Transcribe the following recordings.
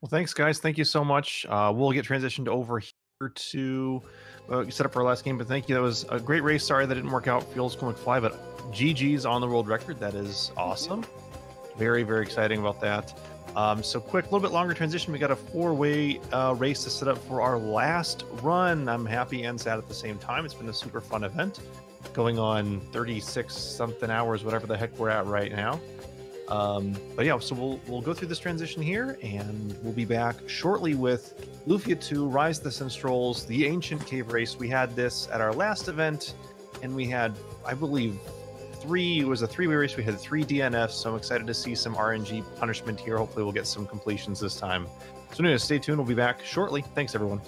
Well, thanks, guys. Thank you so much. We'll get transitioned over here to set up our last game, but thank you. That was a great race. Sorry that didn't work out. Fuels Comic Fly, but GG's on the world record. That is awesome. Very, very exciting about that. So quick, a little bit longer transition. We got a four-way race to set up for our last run. I'm happy and sad at the same time. It's been a super fun event going on 36 something hours, whatever the heck we're at right now. But yeah, so we'll go through this transition here, and we'll be back shortly with Lufia 2, Rise of the Sinistrals, the Ancient Cave Race. We had this at our last event, and we had, I believe, it was a three-way race. We had 3 DNFs, so I'm excited to see some RNG punishment here. Hopefully we'll get some completions this time. So anyway, stay tuned. We'll be back shortly. Thanks, everyone.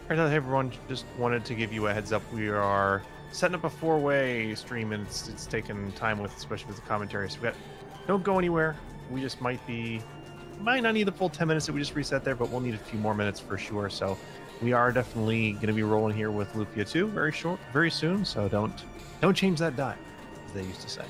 All right, hey everyone, just wanted to give you a heads up. We are setting up a four-way stream, and it's taking time with, especially with the commentary. So don't go anywhere. We just might not need the full 10 minutes that we just reset there, but we'll need a few more minutes for sure. So we are definitely going to be rolling here with Lufia 2 very soon. So don't change that dial, as they used to say.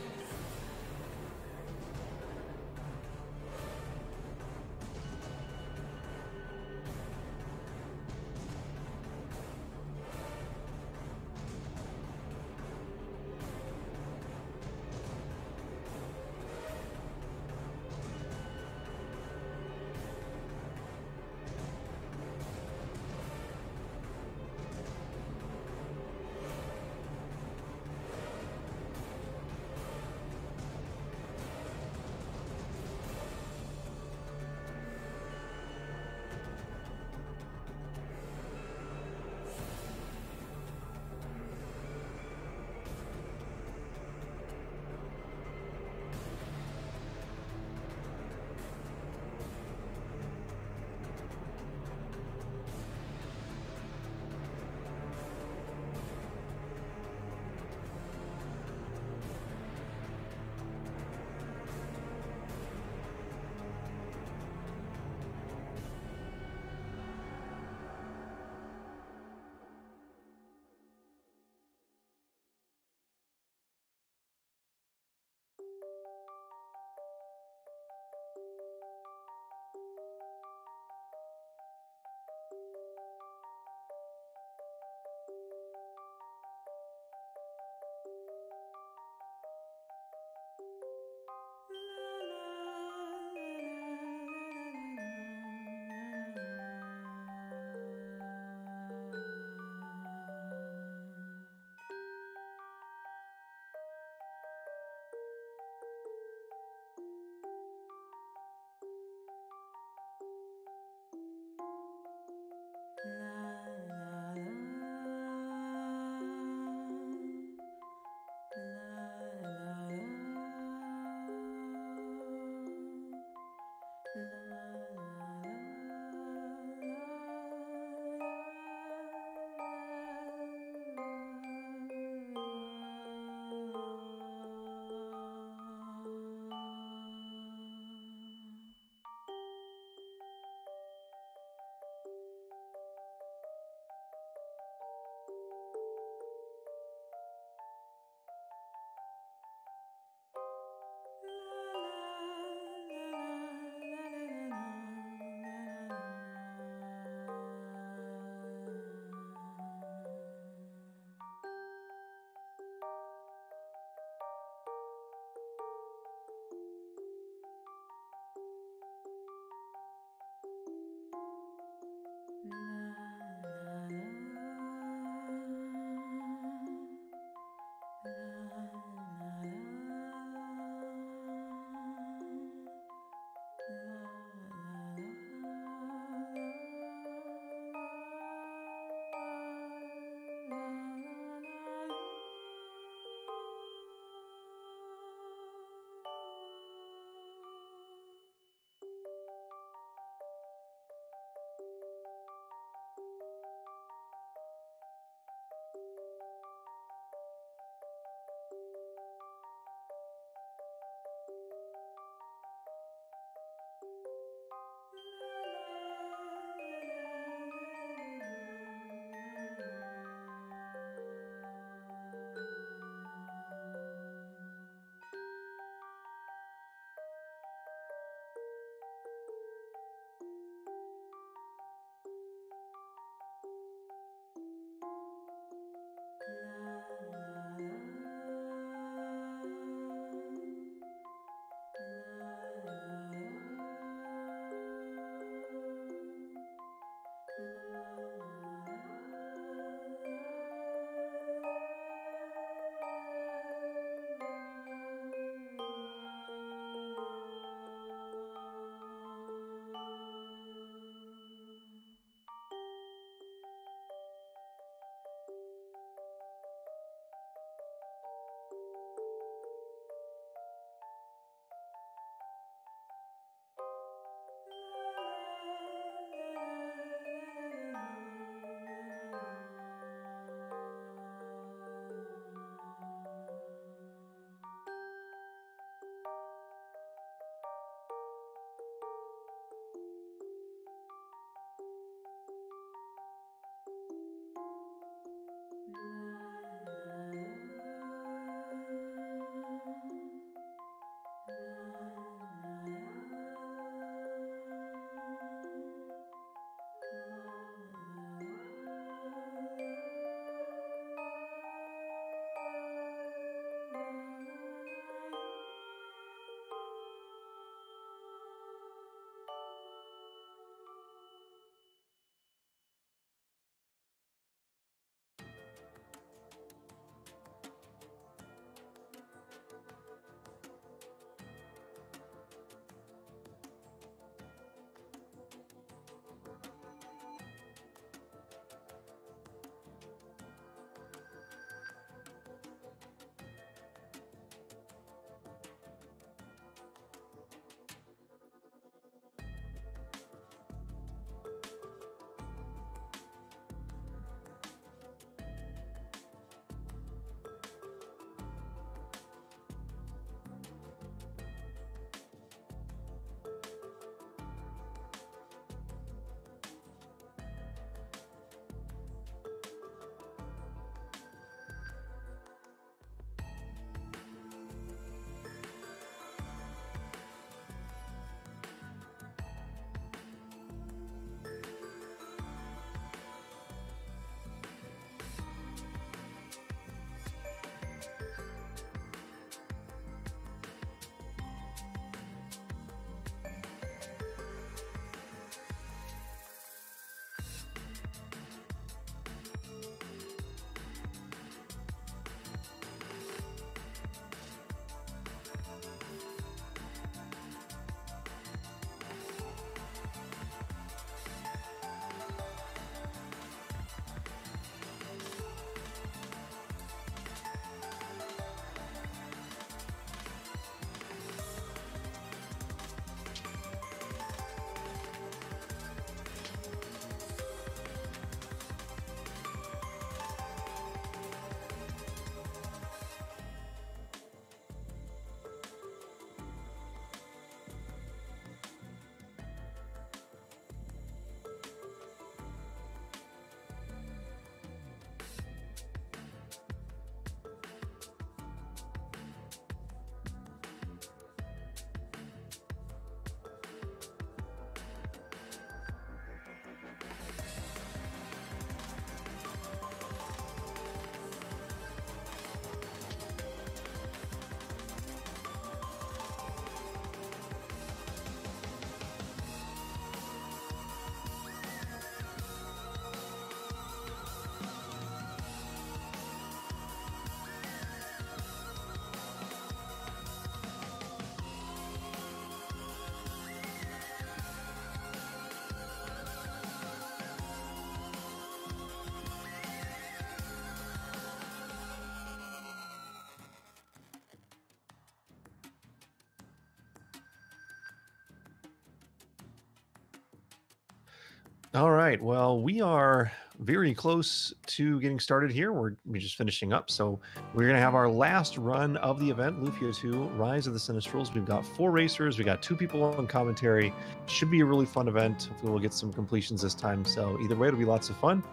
All right. Well, we are very close to getting started here. We're just finishing up. So we're going to have our last run of the event, Lufia 2, Rise of the Sinistrals. We've got 4 racers. We got 2 people on commentary. Should be a really fun event. Hopefully we'll get some completions this time. So either way, it'll be lots of fun.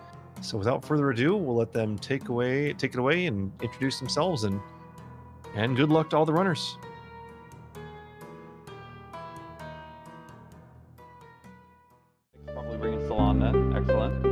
So without further ado, we'll let them take it away and introduce themselves, and good luck to all the runners. Probably bringing Solana. Excellent.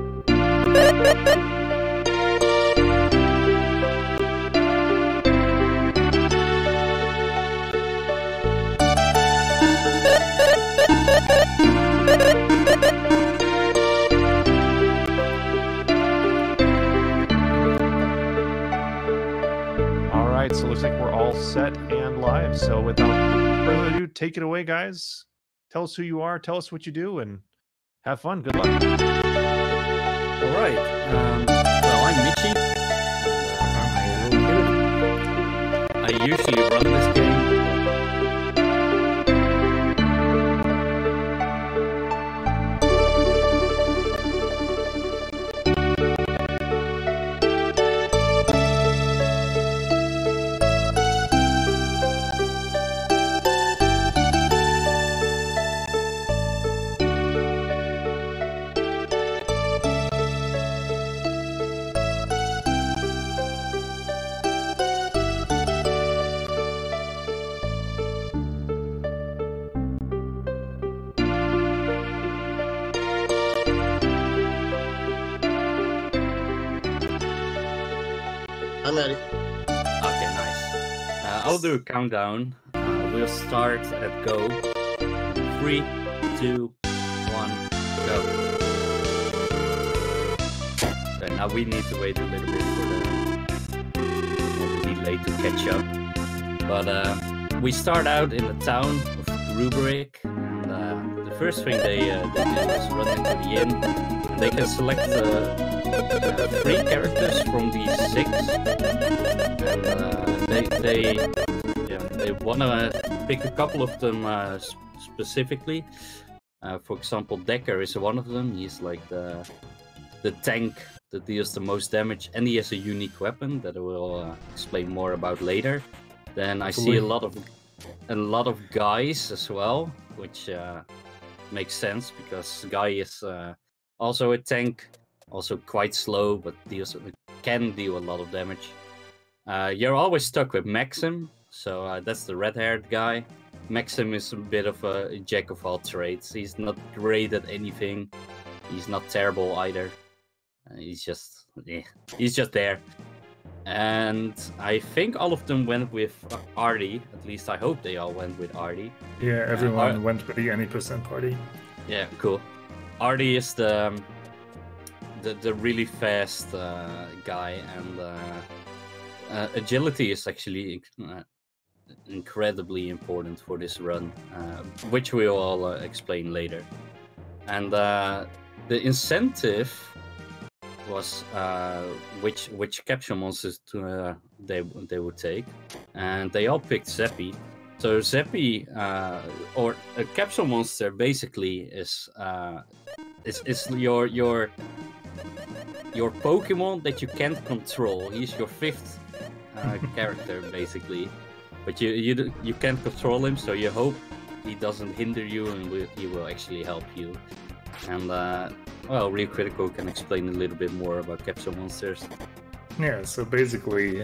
All right, so it looks like we're all set and live. So without further ado, take it away, guys. Tell us who you are, tell us what you do, and have fun. Good luck. All right. Well, I'm Michi. I usually run this game. I'm ready. Okay, nice. I'll do a countdown. We'll start at go. 3, 2, 1, go. So now we need to wait a little bit for the delay to catch up. But we start out in the town of Rubric. And the first thing they do is run into the inn. And they can select 3 characters from these 6, and they want to pick a couple of them specifically. For example, Decker is one of them. He's like the tank that deals the most damage, and he has a unique weapon that I will explain more about later. Then I see a lot of guys as well, which makes sense because Guy is also a tank. Also quite slow, but can deal a lot of damage. You're always stuck with Maxim, so that's the red-haired guy. Maxim is a bit of a jack of all trades. He's not great at anything. He's not terrible either. He's just there. And I think all of them went with Artie. At least I hope they all went with Artie. Yeah, everyone went with the any percent party. Yeah, cool. Artie is the really fast guy, and agility is actually incredibly important for this run, which we will explain later. And the incentive was which capture monsters they would take, and they all picked Zeppy. So Zeppy, or a capsule monster, basically is your Pokemon that you can't control. He's your 5th character, basically, but you can't control him, so you hope he doesn't hinder you, and he will actually help you. And well, Real Critical can explain a little bit more about capsule monsters. Yeah, so basically,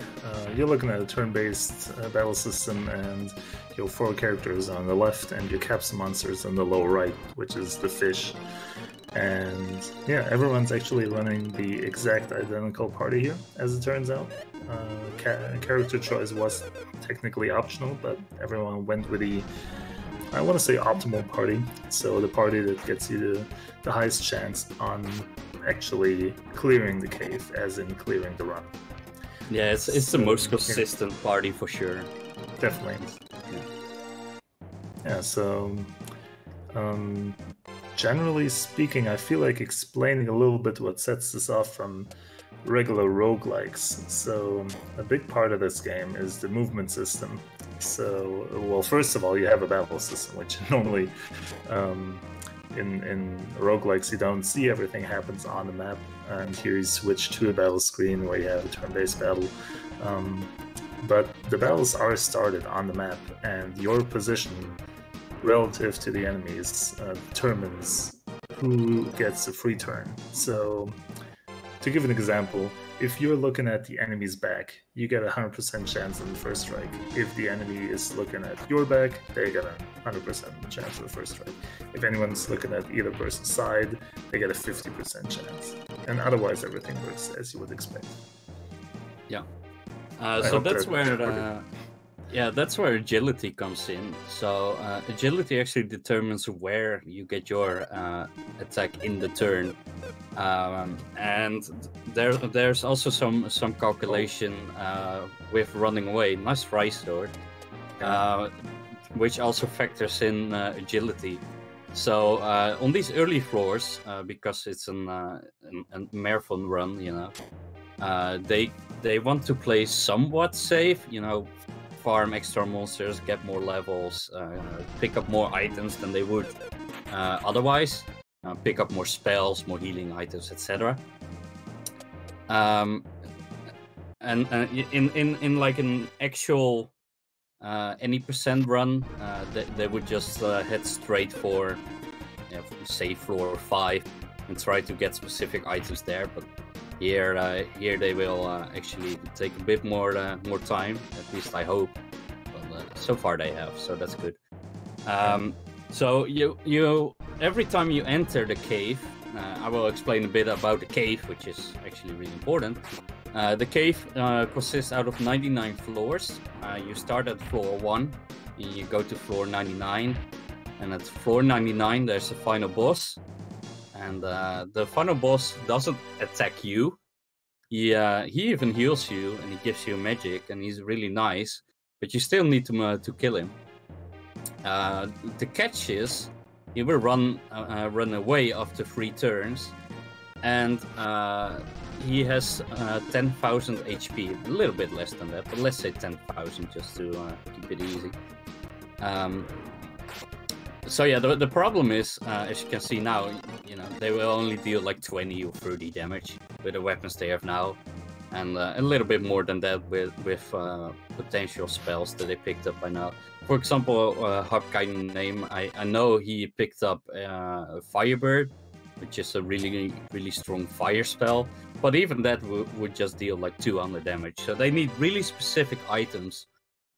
you're looking at a turn-based battle system, and your 4 characters on the left, and your capsule monsters on the lower right, which is the fish. And yeah, everyone's actually running the exact identical party here, as it turns out. Character choice was technically optional, but everyone went with the, I want to say, optimal party. So the party that gets you the highest chance on actually clearing the cave, as in clearing the run. Yeah, it's the most consistent party for sure. Definitely. Yeah, so generally speaking, I feel like explaining a little bit what sets this off from regular roguelikes. So a big part of this game is the movement system. So, well, first of all, you have a battle system, which normally in roguelikes you don't see everything happens on the map. And here you switch to a battle screen where you have a turn-based battle. But the battles are started on the map, and your position relative to the enemies determines who gets a free turn. So, to give an example, if you're looking at the enemy's back, you get a 100% chance on the first strike. If the enemy is looking at your back, they get a 100% chance of the first strike. If anyone's looking at either person's side, they get a 50% chance. And otherwise, everything works as you would expect. Yeah. So that's where, that's where agility comes in. So agility actually determines where you get your attack in the turn, and there's also some calculation with running away. Nice fry sword, which also factors in agility. So on these early floors, because it's a marathon run, you know, they want to play somewhat safe, you know, farm extra monsters, get more levels, pick up more items than they would otherwise, pick up more spells, more healing items, etc. And in like an actual any percent run, they would just head straight for, say, floor 5 and try to get specific items there. But here they will actually take a bit more time. At least I hope. But so far they have, so that's good. So you every time you enter the cave, I will explain a bit about the cave, which is actually really important. The cave consists out of 99 floors. You start at floor 1, and you go to floor 99, and at floor 99 there's a final boss. And the final boss doesn't attack you. He even heals you, and he gives you magic, and he's really nice. But you still need to kill him. The catch is he will run away after 3 turns, and he has 10,000 HP. A little bit less than that, but let's say 10,000 just to keep it easy. So yeah, the problem is, as you can see now, you know, they will only deal like 20 or 30 damage with the weapons they have now, and a little bit more than that with potential spells that they picked up by now. For example, Hopkine name, I know he picked up Firebird, which is a really strong fire spell, but even that would just deal like 200 damage. So they need really specific items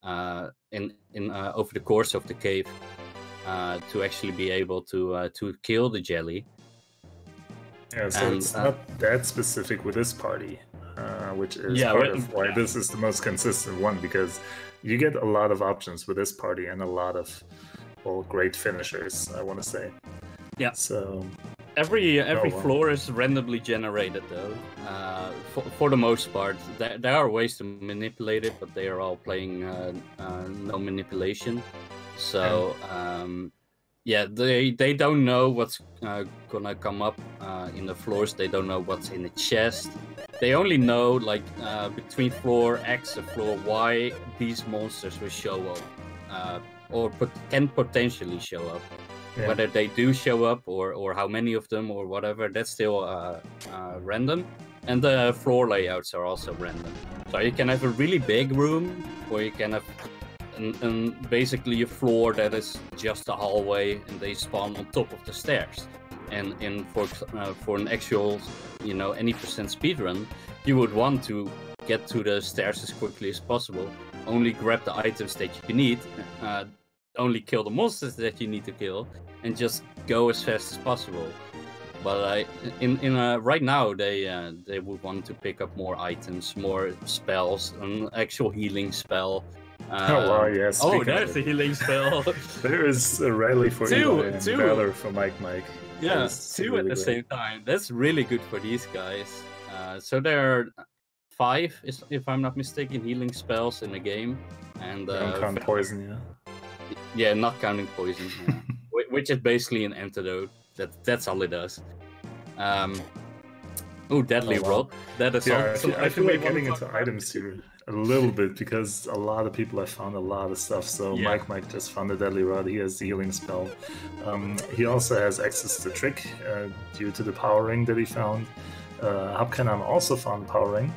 in over the course of the cave. To actually be able to kill the jelly. Yeah, so it's not that specific with this party, which is part of why this is the most consistent one, because you get a lot of options with this party and a lot of, well, great finishers, I want to say. Yeah. So every floor is randomly generated, though. For the most part, there are ways to manipulate it, but they are all playing no manipulation. So they don't know what's gonna come up in the floors. They don't know what's in the chest. They only know, like, between floor X and floor Y, these monsters will show up, or can potentially show up. Yeah. Whether they do show up or how many of them or whatever, that's still random. And the floor layouts are also random. So you can have a really big room, or you can have and basically a floor that is just a hallway, and they spawn on top of the stairs. And for an actual, you know, any percent speedrun, you would want to get to the stairs as quickly as possible. Only grab the items that you need, only kill the monsters that you need to kill, and just go as fast as possible. But right now they would want to pick up more items, more spells, an actual healing spell. Yes. Oh, there's a healing spell. There is a rally for two Valor for Mike. Yeah, 2 at the same time. That's really good for these guys. So there are 5, if I'm not mistaken, healing spells in the game, and don't count poison, yeah, not counting poison, yeah. Which is basically an antidote. That's all it does. Deadly rod. That is awesome. I feel like getting into items here a little bit because a lot of people have found a lot of stuff. So Yeah. Mike just found the Deadly Rod. He has the healing spell. He also has access to Trick due to the Power Ring that he found. Hapkanan also found Power Ring.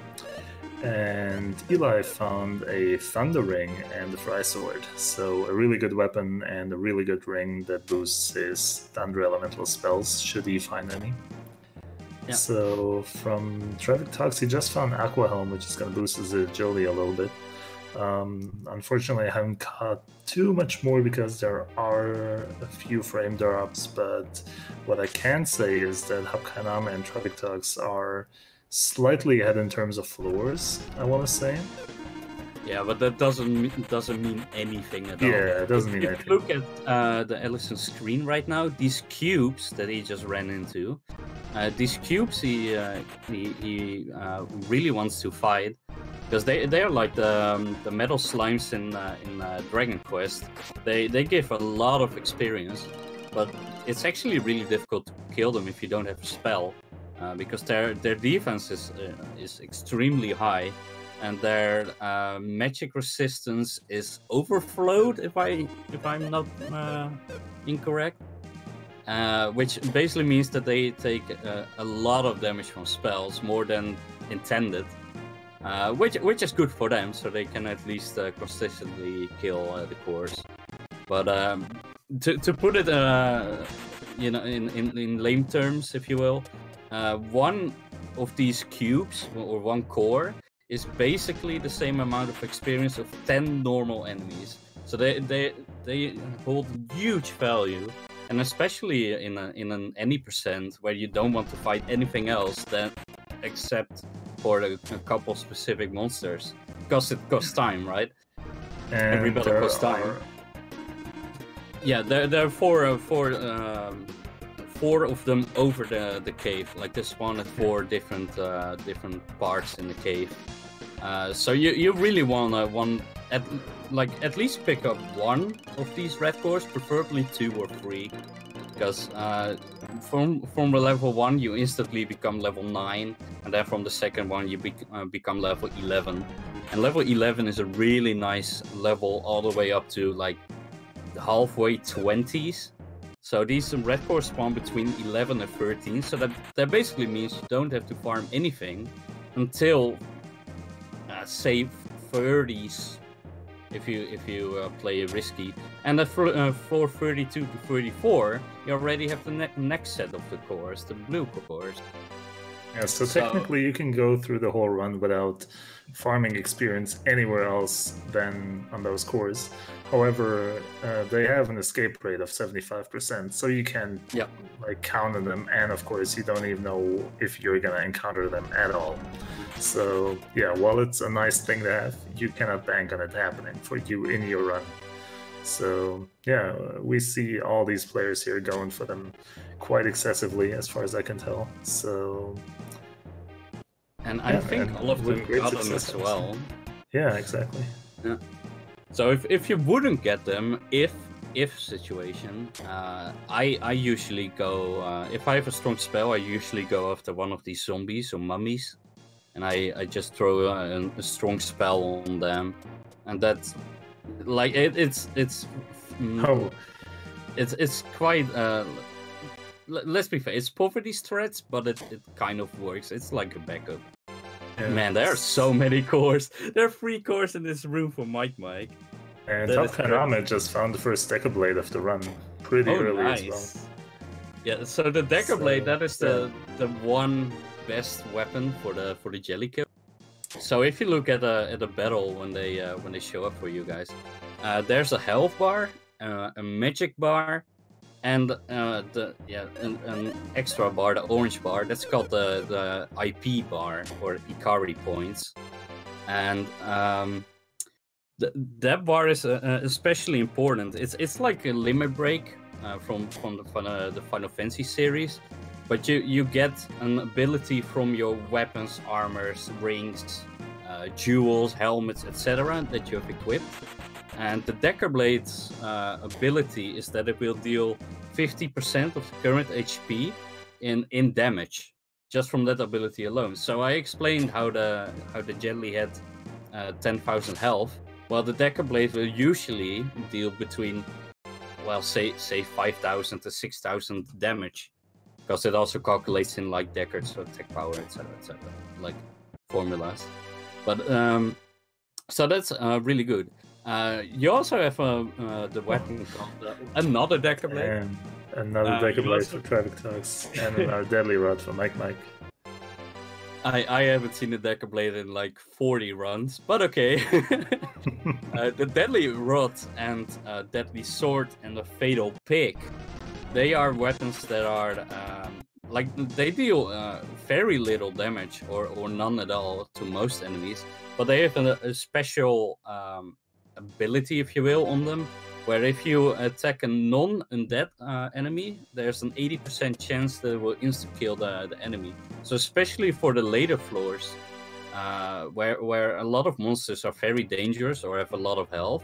And Eli found a Thunder Ring and the Fry Sword. So a really good weapon and a really good ring that boosts his Thunder Elemental spells, should he find any. Yeah. So from Traffic Talks, he just found Aqua Helm, which is going to boost his agility a little bit. Unfortunately, I haven't caught too much more because there are a few frame drops, but what I can say is that Hapkanama and Traffic Talks are slightly ahead in terms of floors, I want to say. Yeah, but that doesn't mean anything at all. Yeah, it doesn't mean If anything. you look at the Ellison screen right now, these cubes that he just ran into, these cubes he really wants to fight because they are like the metal slimes in Dragon Quest. They give a lot of experience, but it's actually really difficult to kill them if you don't have a spell. Because their defense is extremely high, and their magic resistance is overflowed. If I'm not incorrect, which basically means that they take a lot of damage from spells, more than intended, which is good for them, so they can at least consistently kill the cores. But to put it, in lame terms, if you will. One of these cubes, or one core, is basically the same amount of experience of 10 normal enemies. So they hold huge value, and especially in an any percent where you don't want to fight anything else except for a couple specific monsters, because it costs time, right? And Every battle costs time. Yeah, there are four of them over the cave. Like this spawn at 4 different parts in the cave. So you really want at least pick up one of these red cores, preferably 2 or 3, because from the level 1 you instantly become level 9, and then from the second one you become level 11. And level 11 is a really nice level all the way up to like halfway 20s. So these red cores spawn between 11 and 13, so that basically means you don't have to farm anything until say 30s if you play risky. And at floor 32 to 34, you already have the next set of the cores, the blue cores. Yeah, so technically you can go through the whole run without farming experience anywhere else than on those cores. However, they have an escape rate of 75%, so you can like count on them, and of course you don't even know if you're gonna encounter them at all. So yeah, while it's a nice thing to have, you cannot bank on it happening for you in your run. So yeah, we see all these players here going for them quite excessively, as far as I can tell. So, and I think all of them got them as well. Yeah, exactly. Yeah. So if you wouldn't get them, if situation, I usually go, if I have a strong spell, I usually go after one of these zombies or mummies, and I just throw a strong spell on them, and that's like it's quite let's be fair, it's poverty threats, but it kind of works. It's like a backup. Yeah. Man, there are so many cores. There are 3 cores in this room for Mike. And Hapkanama just found the first Decker Blade of the run pretty early as well. Yeah, so the Decker Blade, that is the one best weapon for the Jellicoe. So if you look at a battle when they show up for you guys, there's a health bar, a magic bar, and an extra bar, the orange bar. That's called the IP bar, or Ikari points, and that bar is especially important. It's like a limit break from the Final Fantasy series, but you get an ability from your weapons, armors, rings, jewels, helmets, etc. that you have equipped. And the Decker Blade's ability is that it will deal 50% of the current HP in damage, just from that ability alone. So I explained how the Jellyhead 10,000 health, while the Decker Blade will usually deal between, well, say 5,000 to 6,000 damage, because it also calculates in like Decker's attack power, etc., like formulas. But so that's really good. You also have the weapon called another Decker Blade. And another Decker Blade for Traffic Talks, and another Deadly Rod for Mike. I haven't seen the Decker Blade in like 40 runs, but okay. The Deadly Rod and Deadly Sword and the Fatal Pick, they are weapons that are like they deal very little damage or none at all to most enemies, but they have a special ability, if you will, on them, where if you attack a non-undead enemy, there's an 80% chance that it will insta-kill the enemy. So especially for the later floors, where a lot of monsters are very dangerous or have a lot of health,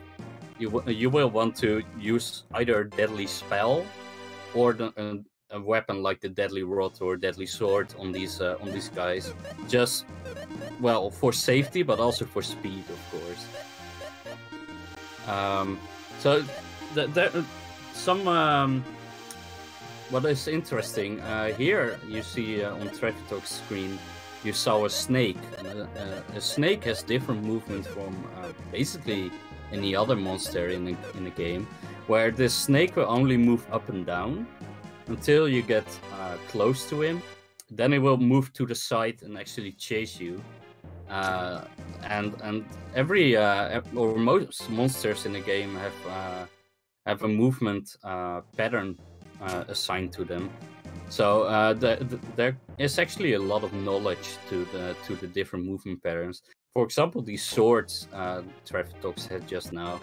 you will want to use either a deadly spell or a weapon like the Deadly Rod or Deadly Sword on these guys. Just, well, for safety, but also for speed, of course. So some what is interesting here, you see on Traffic Talk's screen, you saw a snake. A snake has different movement from basically any other monster in the game, where the snake will only move up and down until you get close to him. Then it will move to the side and actually chase you. And every or most monsters in the game have a movement pattern assigned to them. So there is actually a lot of knowledge to the different movement patterns. For example, these swords Traffic Talks had just now.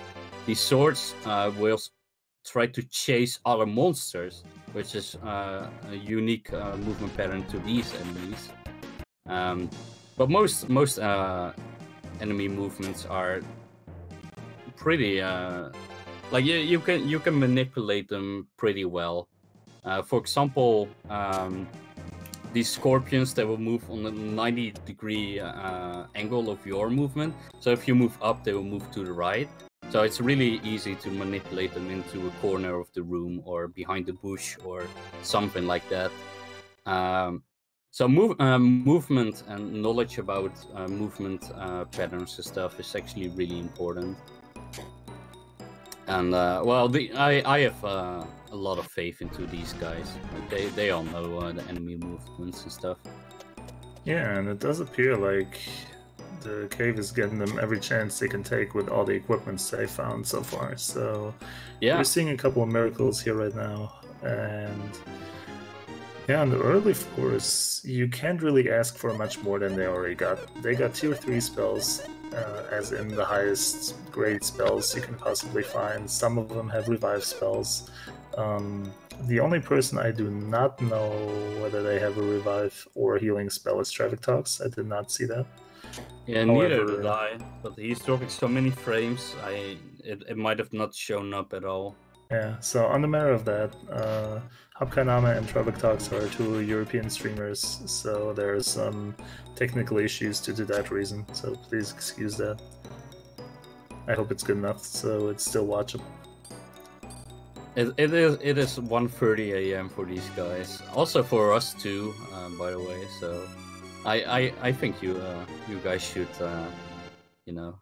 These swords will try to chase other monsters, which is a unique movement pattern to these enemies. But most enemy movements are pretty like you can manipulate them pretty well. For example, these scorpions, they will move on a 90-degree angle of your movement. So if you move up, they will move to the right. So it's really easy to manipulate them into a corner of the room or behind the bush or something like that. So movement and knowledge about movement patterns and stuff is actually really important. And well, I have a lot of faith into these guys. Like they all know the enemy movements and stuff. Yeah, and it does appear like the cave is getting them every chance they can take with all the equipments they found so far. So yeah, we're seeing a couple of miracles here right now. And yeah, on the early floors, you can't really ask for much more than they already got. They got tier 3 spells, as in the highest grade spells you can possibly find. Some of them have revive spells. The only person I do not know whether they have a revive or a healing spell is Traffic Talks. I did not see that. Yeah, neither did I. But he's dropping so many frames, it might have not shown up at all. Yeah, so on the matter of that, Rogue-a-rama and Traffic Talks are 2 European streamers, so there's some technical issues due to that reason, so please excuse that. I hope it's good enough, so it's still watchable. It is 1:30 AM for these guys, also for us too, by the way. So I think you guys should you know,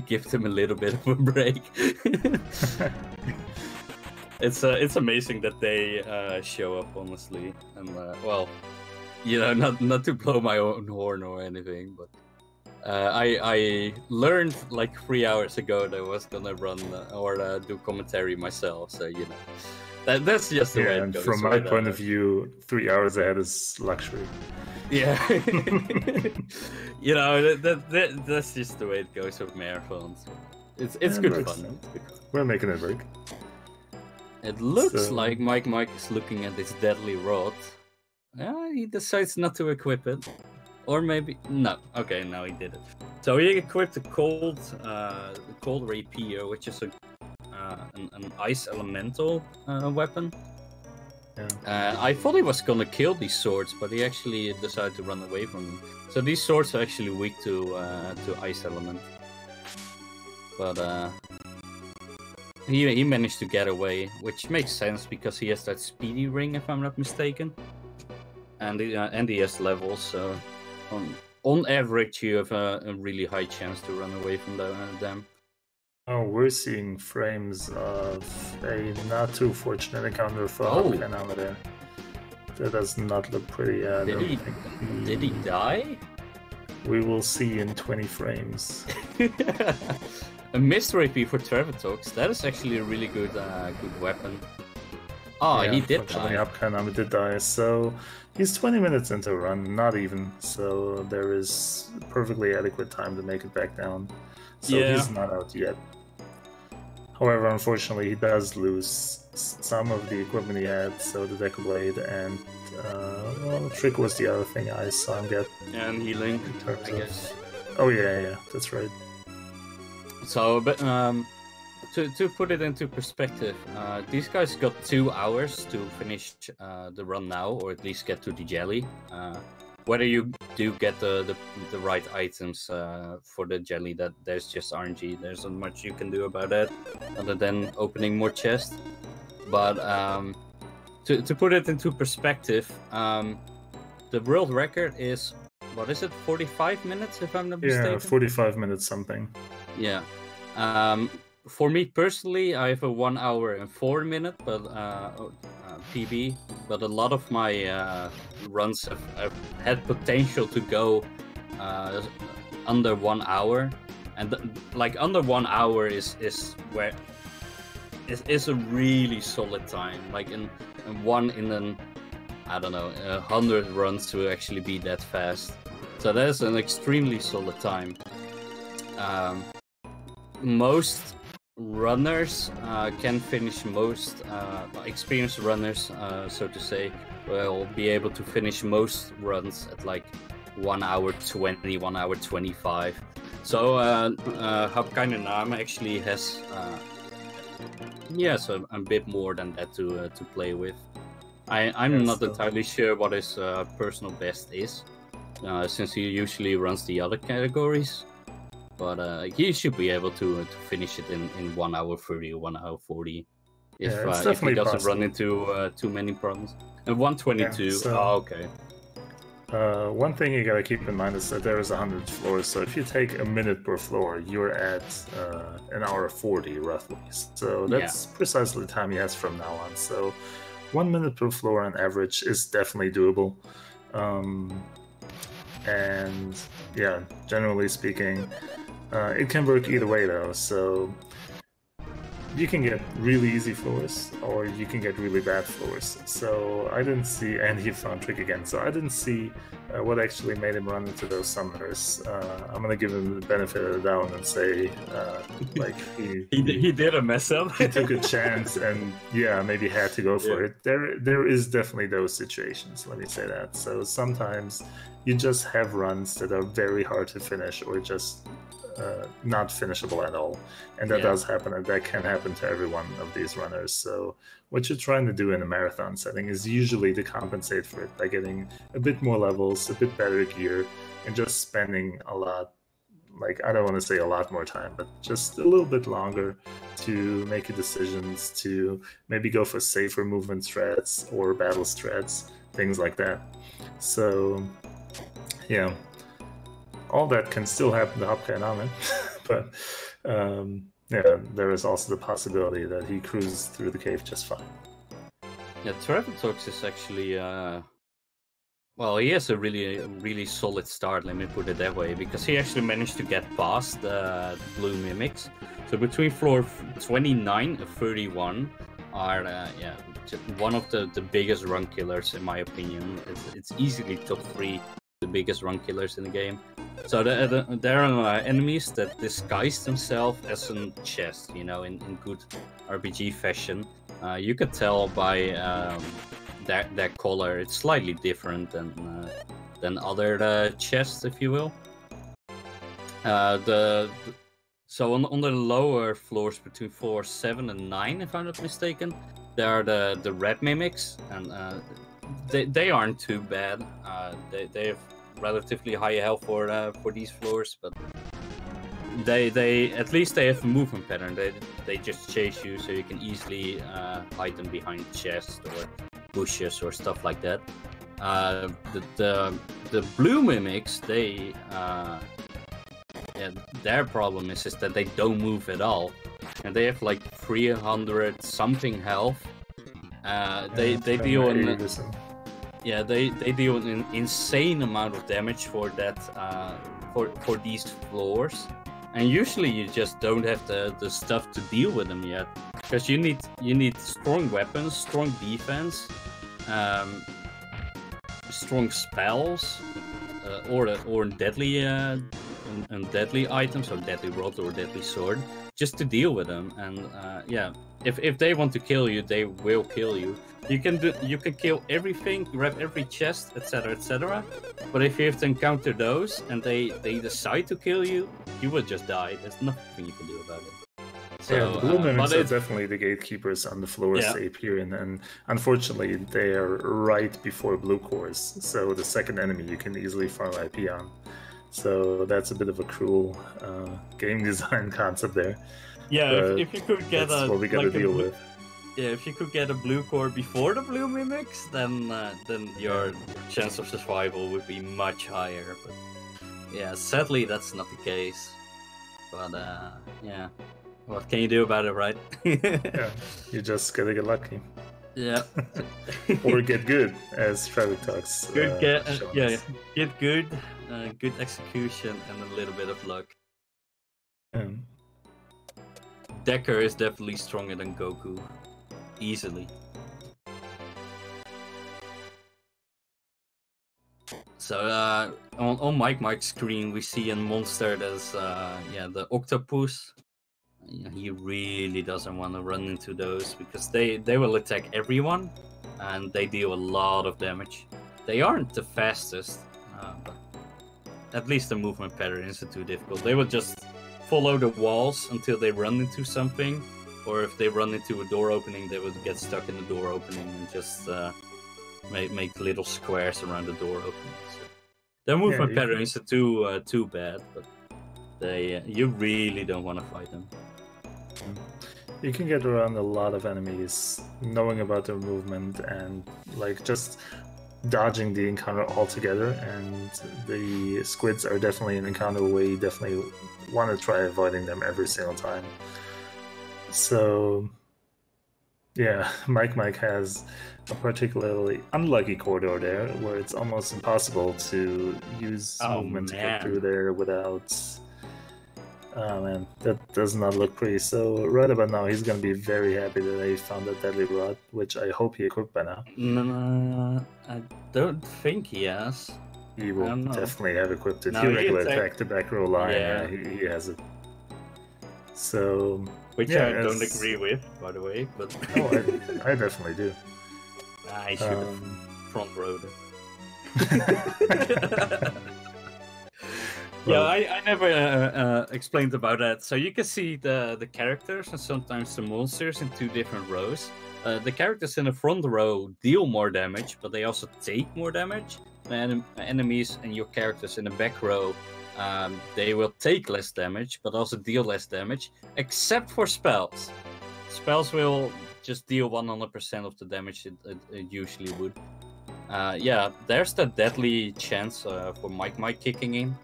give them a little bit of a break. It's amazing that they show up, honestly, and well, you know, not to blow my own horn or anything, but I learned like 3 hours ago that I was gonna run or do commentary myself, so you know, that's just the way it goes. From my point of view, 3 hours ahead is luxury. Yeah. You know, that's just the way it goes with marathons. It's good fun. We're making it work. It looks like Mike is looking at this deadly rod. He decides not to equip it. Or maybe no. Okay, now he did it. So he equipped the cold rapier, which is an ice elemental weapon. I thought he was gonna kill these swords, but he actually decided to run away from them. So these swords are actually weak to ice element. But he managed to get away, which makes sense because he has that speedy ring, if I'm not mistaken, and he has levels. So on average, you have a really high chance to run away from them. Oh, we're seeing frames of a not too fortunate encounter for Hopkana there. That does not look pretty. Did he die? We will see in 20 frames. A missed rapey for Trevatox. That is actually a really good weapon. Oh, he did die. Hopkana did die, so he's 20 minutes into a run, not even. So there is perfectly adequate time to make it back down. So he's not out yet. However, unfortunately, he does lose some of the equipment he had, so the Deca Blade and, well, Trick was the other thing I saw him get. And healing, I guess. Oh, yeah, that's right. So, but to put it into perspective, these guys got 2 hours to finish the run now, or at least get to the jelly. Whether you do get the right items for the jelly, that there's just RNG. There's not much you can do about that, other than opening more chests. But to put it into perspective, the world record is, what is it, 45 minutes, if I'm not mistaken? Yeah, 45 minutes something. Yeah. For me personally, I have a 1 hour and 4 minute, but PB. But a lot of my runs have had potential to go under 1 hour, and like under 1 hour is where it's a really solid time. Like in an I don't know 100 runs to actually be that fast. So that's an extremely solid time. Most runners can finish, most experienced runners, so to say, will be able to finish most runs at like 1 hour 20, 1 hour 25. So Hopkana actually has so a bit more than that to play with. I'm not entirely sure what his personal best is, since he usually runs the other categories. But he should be able to finish it in 1 hour 30 or 1 hour 40 if he doesn't run into too many problems. And 122, okay. One thing you gotta keep in mind is that there is 100 floors, so if you take a minute per floor, you're at an hour 40 roughly. So that's precisely the time he has from now on. So 1 minute per floor on average is definitely doable. And yeah, generally speaking, it can work either way though. So you can get really easy floors, or you can get really bad floors. So I didn't see, and he found Trick again, so I didn't see what actually made him run into those summoners. I'm gonna give him the benefit of the doubt and say, like he did a mess up. He took a chance and maybe had to go for it. There is definitely those situations, let me say that. So sometimes you just have runs that are very hard to finish, or just not finishable at all, and that does happen, and that can happen to every one of these runners. So what you're trying to do in a marathon setting is usually to compensate for it by getting a bit more levels, a bit better gear, and just spending a lot, like, I don't want to say a lot more time, but just a little bit longer to make your decisions, to maybe go for safer movement strats or battle strats, things like that. So yeah, all that can still happen to Hopkana, but there is also the possibility that he cruises through the cave just fine. Yeah, Trevatox is actually, well, he has a really solid start, let me put it that way, because he actually managed to get past the blue mimics. So between floor 29 and 31 are, one of the biggest run killers, in my opinion. It's easily top 3 the biggest run killers in the game. So there are enemies that disguise themselves as a chest, you know, in good RPG fashion. You could tell by their color; it's slightly different than other chests, if you will. So on the lower floors between floor 7 and 9, if I'm not mistaken, there are the red mimics, and they aren't too bad. They have relatively high health for these floors, but they at least they have a movement pattern. They just chase you, so you can easily hide them behind chests or bushes or stuff like that. The blue mimics, they their problem is that they don't move at all, and they have like 300 something health. They deal in they deal an insane amount of damage for that for these floors, and usually you just don't have the stuff to deal with them yet, because you need strong weapons, strong defense, strong spells, or deadly and deadly items, or deadly rod or deadly sword, just to deal with them. And if they want to kill you, they will kill you. You can kill everything, grab every chest, etc., etc. But if you have to encounter those and they decide to kill you, you will just die. There's nothing you can do about it. So, the blue mimics are definitely the gatekeepers on the floors they appear in, and unfortunately they are right before blue cores, so the second enemy you can easily farm IP on. So that's a bit of a cruel game design concept there. Yeah, if you could get what we gotta deal with. Yeah, if you could get a blue core before the blue mimics, then your chance of survival would be much higher. But yeah, sadly that's not the case. But yeah, what can you do about it, right? Yeah, you just gotta get lucky. Yeah. Or get good, as Traffic talks. Get good, good execution, and a little bit of luck. Decker is definitely stronger than Goku. Easily. So on Mike's screen we see a monster that's the octopus. He really doesn't want to run into those, because they will attack everyone and they deal a lot of damage. They aren't the fastest, but at least the movement pattern isn't too difficult. They will just follow the walls until they run into something, or if they run into a door opening, they will get stuck in the door opening and just make little squares around the door opening. So their movement pattern isn't too bad, but you really don't want to fight them. You can get around a lot of enemies knowing about their movement and like just dodging the encounter altogether, and the squids are definitely an encounter where you definitely want to try avoiding them every single time. So yeah, Mike has a particularly unlucky corridor there where it's almost impossible to use movement to get through there without... Oh man, that does not look pretty. So right about now, he's gonna be very happy that he found a deadly rod, which I hope he equipped by now. No, I don't think he has. He will definitely have equipped it. No, he regular attack the back row line. Yeah, he has it. So which I don't agree with, by the way. But no, I definitely do. I should have front rowed it. Yeah, I never explained about that. So you can see the characters and sometimes the monsters in two different rows. The characters in the front row deal more damage, but they also take more damage. The enemies and your characters in the back row, they will take less damage, but also deal less damage, except for spells. Spells will just deal 100% of the damage it usually would. Yeah, there's the deadly chance for Mike kicking in.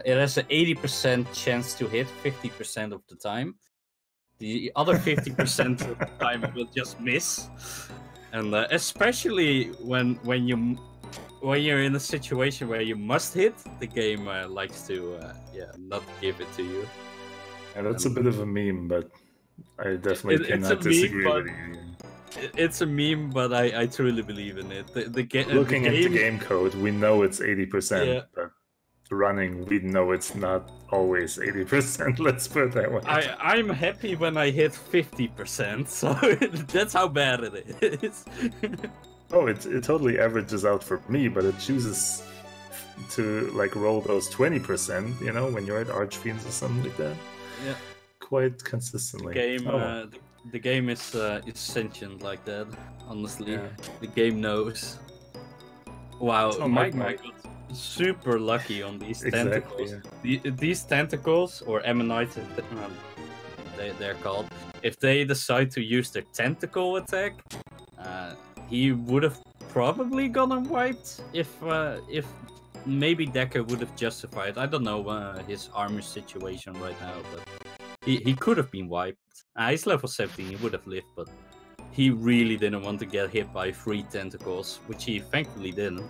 It has an 80% chance to hit 50% of the time. The other 50% of the time it will just miss. And especially when you're in a situation where you must hit, the game likes to not give it to you. And that's a bit of a meme, but I definitely cannot disagree with you. It's a meme, but I truly believe in it. Looking at the game code, we know it's 80%, but running, we know it's not always 80%, let's put it that way. I'm happy when I hit 50%, so that's how bad it is. Oh, it totally averages out for me, but it chooses to like roll those 20%, you know, when you're at Archfiends or something like that. Yeah. Quite consistently. The The game is sentient like that. Honestly, Yeah. the game knows. Wow, So Mike Mike- got super lucky on these Exactly, tentacles. These tentacles, or ammonites, they're called. If they decide to use their tentacle attack, he would have probably gotten wiped if maybe Decker would have justified. I don't know his armor situation right now, but he could have been wiped. He's level 17, he would have lived, but he really didn't want to get hit by 3 tentacles, which he thankfully didn't.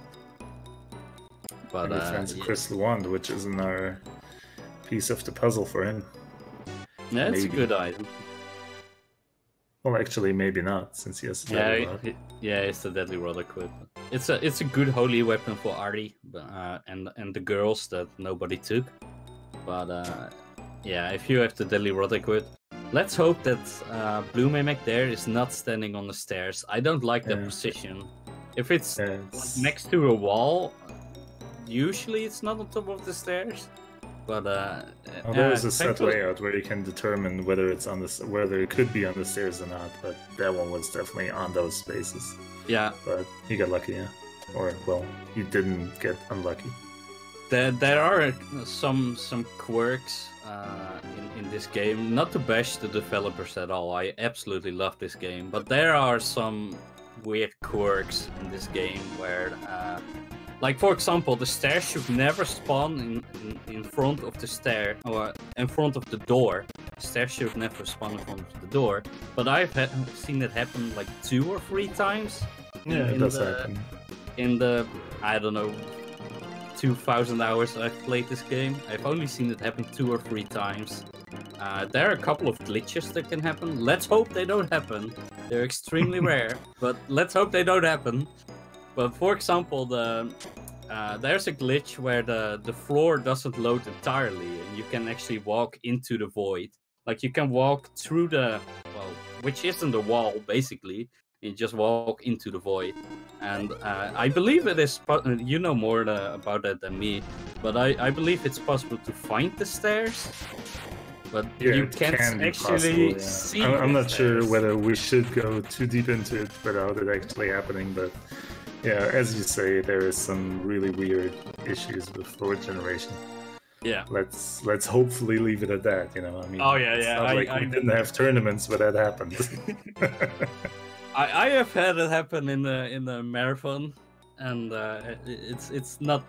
But And he finds a yeah. crystal wand, which is another piece of the puzzle for him. Yeah, it's a Maybe. good item. Well, actually, maybe not, since he has a deadly rod. Yeah, it's the deadly rod equipment. It's a good holy weapon for Artie, but, and the girls that nobody took. But yeah, if you have the deadly rod equipped, let's hope that Blue Mimic there is not standing on the stairs. I don't like that Yeah. position. If it's Yeah, like, it's- next to a wall, usually it's not on top of the stairs. But Well, there is a set thankfully- layout where you can determine whether it's on whether it could be on the stairs or not. But that one was definitely on those spaces. Yeah, But he got lucky, yeah. Or well, he didn't get unlucky. there are some quirks in this game. Not to bash the developers at all. I absolutely love this game, but there are some weird quirks in this game where, like for example, the stairs should never spawn in front of the stair or in front of the door. The stairs should never spawn in front of the door. But I've seen it happen like 2 or 3 times. Yeah, it in does the- happen. In the, I don't know, 2,000 hours I've played this game, I've only seen it happen 2 or 3 times. There are a couple of glitches that can happen. Let's hope they don't happen. They're extremely rare, but let's hope they don't happen. But for example, there's a glitch where the floor doesn't load entirely, and you can actually walk into the void. Like you can walk through which isn't the wall basically. You just walk into the void, and I believe it is. You know more about that than me, but I believe it's possible to find the stairs, but Yeah, you it can't can be actually possible, yeah. see. I'm the not sure stairs. whether we should go too deep into it without it actually happening, but yeah, as you say, there is some really weird issues with floor generation. Yeah. Let's hopefully leave it at that. You know, I mean, Oh, yeah, it's yeah, not like we didn't have tournaments where that happened. I have had it happen in the marathon, and it's not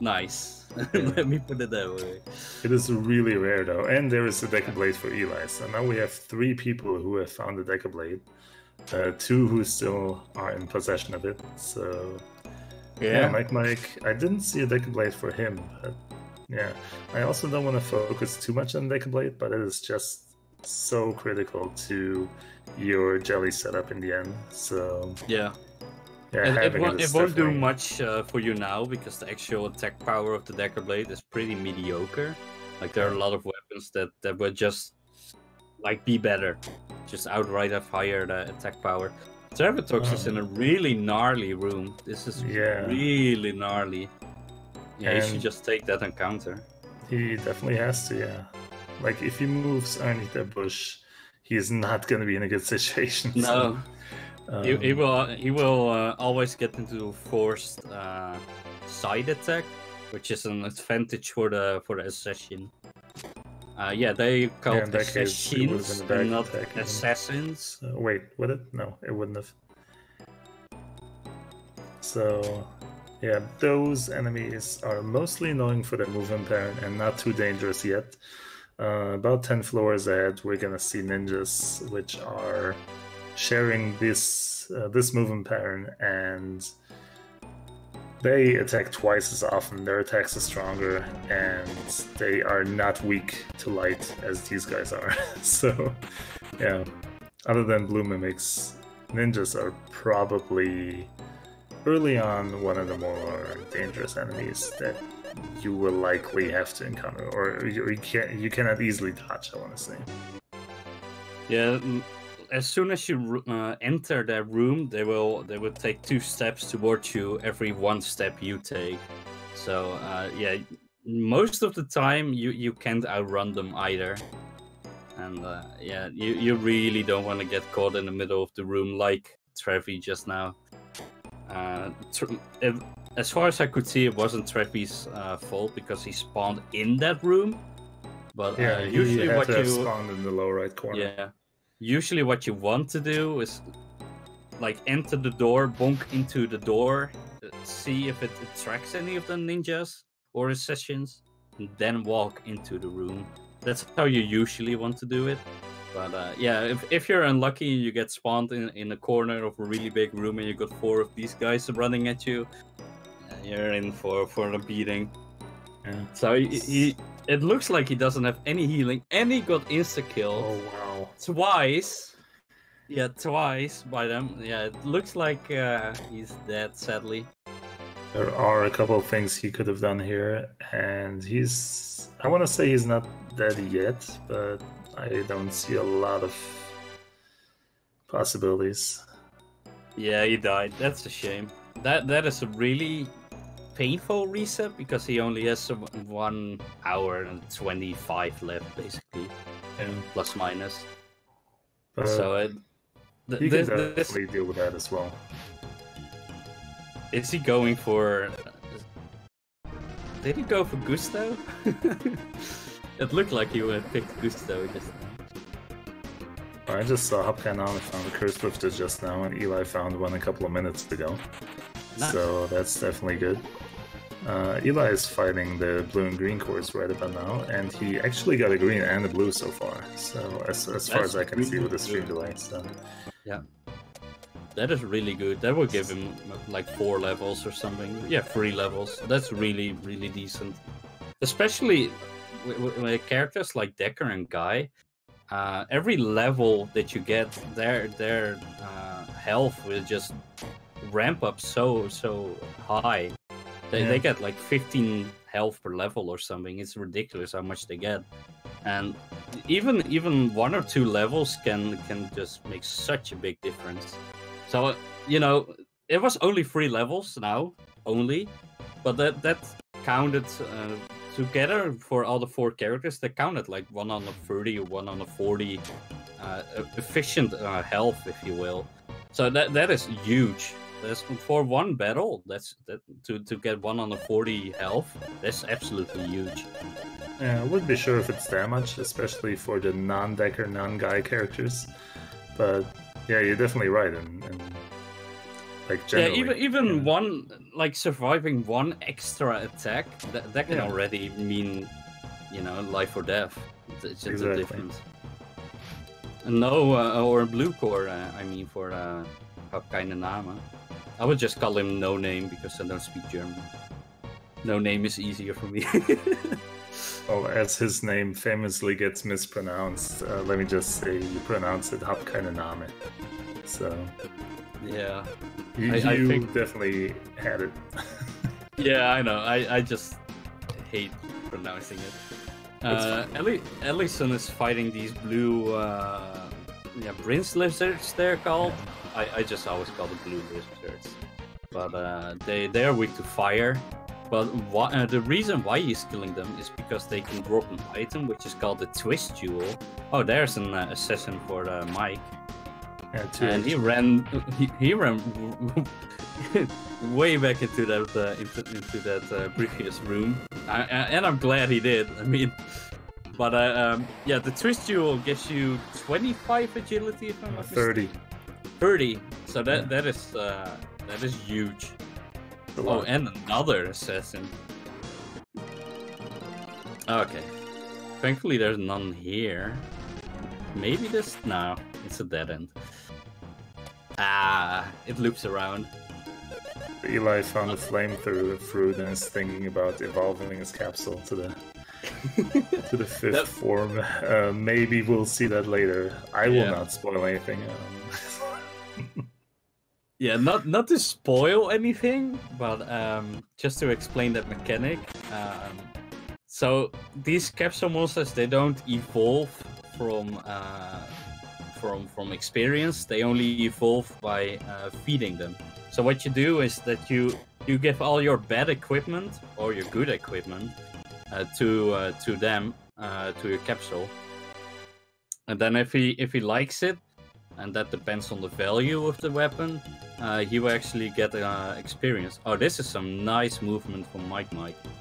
nice. Let me put it that way. It is really rare though, and there is a Deca Blade for Eli. So now we have 3 people who have found the Deca Blade, 2 who still are in possession of it. So yeah, Mike, I didn't see a Deca Blade for him. But yeah, I also don't want to focus too much on Deca Blade, but it is just so critical to your jelly setup in the end. So Yeah. yeah, It having won't is do definitely- much for you now because the actual attack power of the Decker Blade is pretty mediocre. Like there are a lot of weapons that would just like be better, just outright have higher attack power. Ceratox is in a really gnarly room. This is Yeah. really gnarly. Yeah, you should And- just take that and counter. He definitely has to, yeah. Like if he moves underneath that bush, he is not going to be in a good situation. No, so, he will always get into forced side attack, which is an advantage for the assassin. Yeah, they call Yeah, it in that case, it would've assassins been a back and not attack even. assassins. Wait, would it? No, it wouldn't have. So, yeah, those enemies are mostly annoying for their movement pattern and not too dangerous yet. About 10 floors ahead, we're gonna see ninjas, which are sharing this movement pattern, and they attack twice as often. Their attacks are stronger, and they are not weak to light as these guys are. So, yeah, other than blue mimics, ninjas are probably early on one of the more dangerous enemies that you will likely have to encounter, or you cannot easily dodge, I want to say. Yeah, as soon as you enter their room, they will take 2 steps towards you every 1 step you take. So yeah, most of the time you can't outrun them either. and yeah, you really don't want to get caught in the middle of the room like Trevi just now. As far as I could see, it wasn't Trevi's fault because he spawned in that room. But Yeah, usually what you spawned in the lower right corner. Yeah, usually what you want to do is like enter the door, bonk into the door, see if it attracts any of the ninjas or assassins, and then walk into the room. That's how you usually want to do it. But yeah, if you're unlucky, you get spawned in a corner of a really big room and you got 4 of these guys running at you, you're in for a beating. Yeah. So it looks like he doesn't have any healing, and he got insta-kill. Oh wow. Twice. Yeah, twice by them. Yeah, it looks like he's dead, sadly. There are a couple of things he could have done here, and I want to say he's not dead yet, but I don't see a lot of possibilities. Yeah, he died. That's a shame. That is a really painful reset because he only has 1 hour and 25 left, basically, plus minus. But So he can definitely deal with that as well. Is he going for? Did he go for Gusto? It looked like he would have picked Gusto just now. I just saw Hopkanon found a curse lifter just now, and Eli found one a couple of minutes ago. Nice. So that's definitely good. Eli is fighting the blue and green cores right about now, and he actually got a green and a blue so far. So as far as I can see with the stream delay, so yeah, that is really good. That will give him like 4 levels or something. Yeah, 3 levels. That's really decent, especially with characters like Decker and Guy. Every level that you get, their health will just ramp up so high. They get like 15 health per level or something. It's ridiculous how much they get, and even 1 or 2 levels can just make such a big difference. So it was only 3 levels now only, but that counted together for all the 4 characters. That counted like 1 on a 30 or 1 on a 40 efficient health, if you will. So that is huge. That's for 1 battle. To get 1 on a 40 health. That's absolutely huge. yeah, I wouldn't be sure if it's that much, especially for the non-Decker, non-Guy characters. But yeah, you're definitely right. And like generally, yeah, even one like surviving 1 extra attack that can already mean life or death. It's just a difference. And no, or blue core. I mean for Rogue-a-rama. I would just call him No Name because I don't speak German. No Name is easier for me. well, as his name famously gets mispronounced, let me just say you pronounce it Rogue-a-rama. So yeah, you I think definitely had it. Yeah, I know. I just hate pronouncing it. Ellison is fighting these blue prince lizards. They're called. I just always call them blue lizards, but they are weak to fire. But the reason why he's killing them is because they can drop an item which is called the Twist Jewel. Oh, there's an assassin for Mike, and he ran way back into that previous room, and I'm glad he did. I mean. But yeah, the Twist Jewel gives you 25 agility, if I'm not mistaken. 30. So that is huge. Oh, and another assassin. Okay. Thankfully, there's none here. Maybe no, it's a dead end. It loops around. Eli found a flamethrower fruit and is thinking about evolving his capsule to the 5th form. Maybe we'll see that later. I will not spoil anything. Yeah, not to spoil anything, but just to explain that mechanic. So these capsule monsters, they don't evolve from experience. They only evolve by feeding them. So what you do is that you give all your bad equipment or your good equipment to them, to your capsule, And then if he likes it, and that depends on the value of the weapon, he will actually get experience. Oh, this is some nice movement from Mike.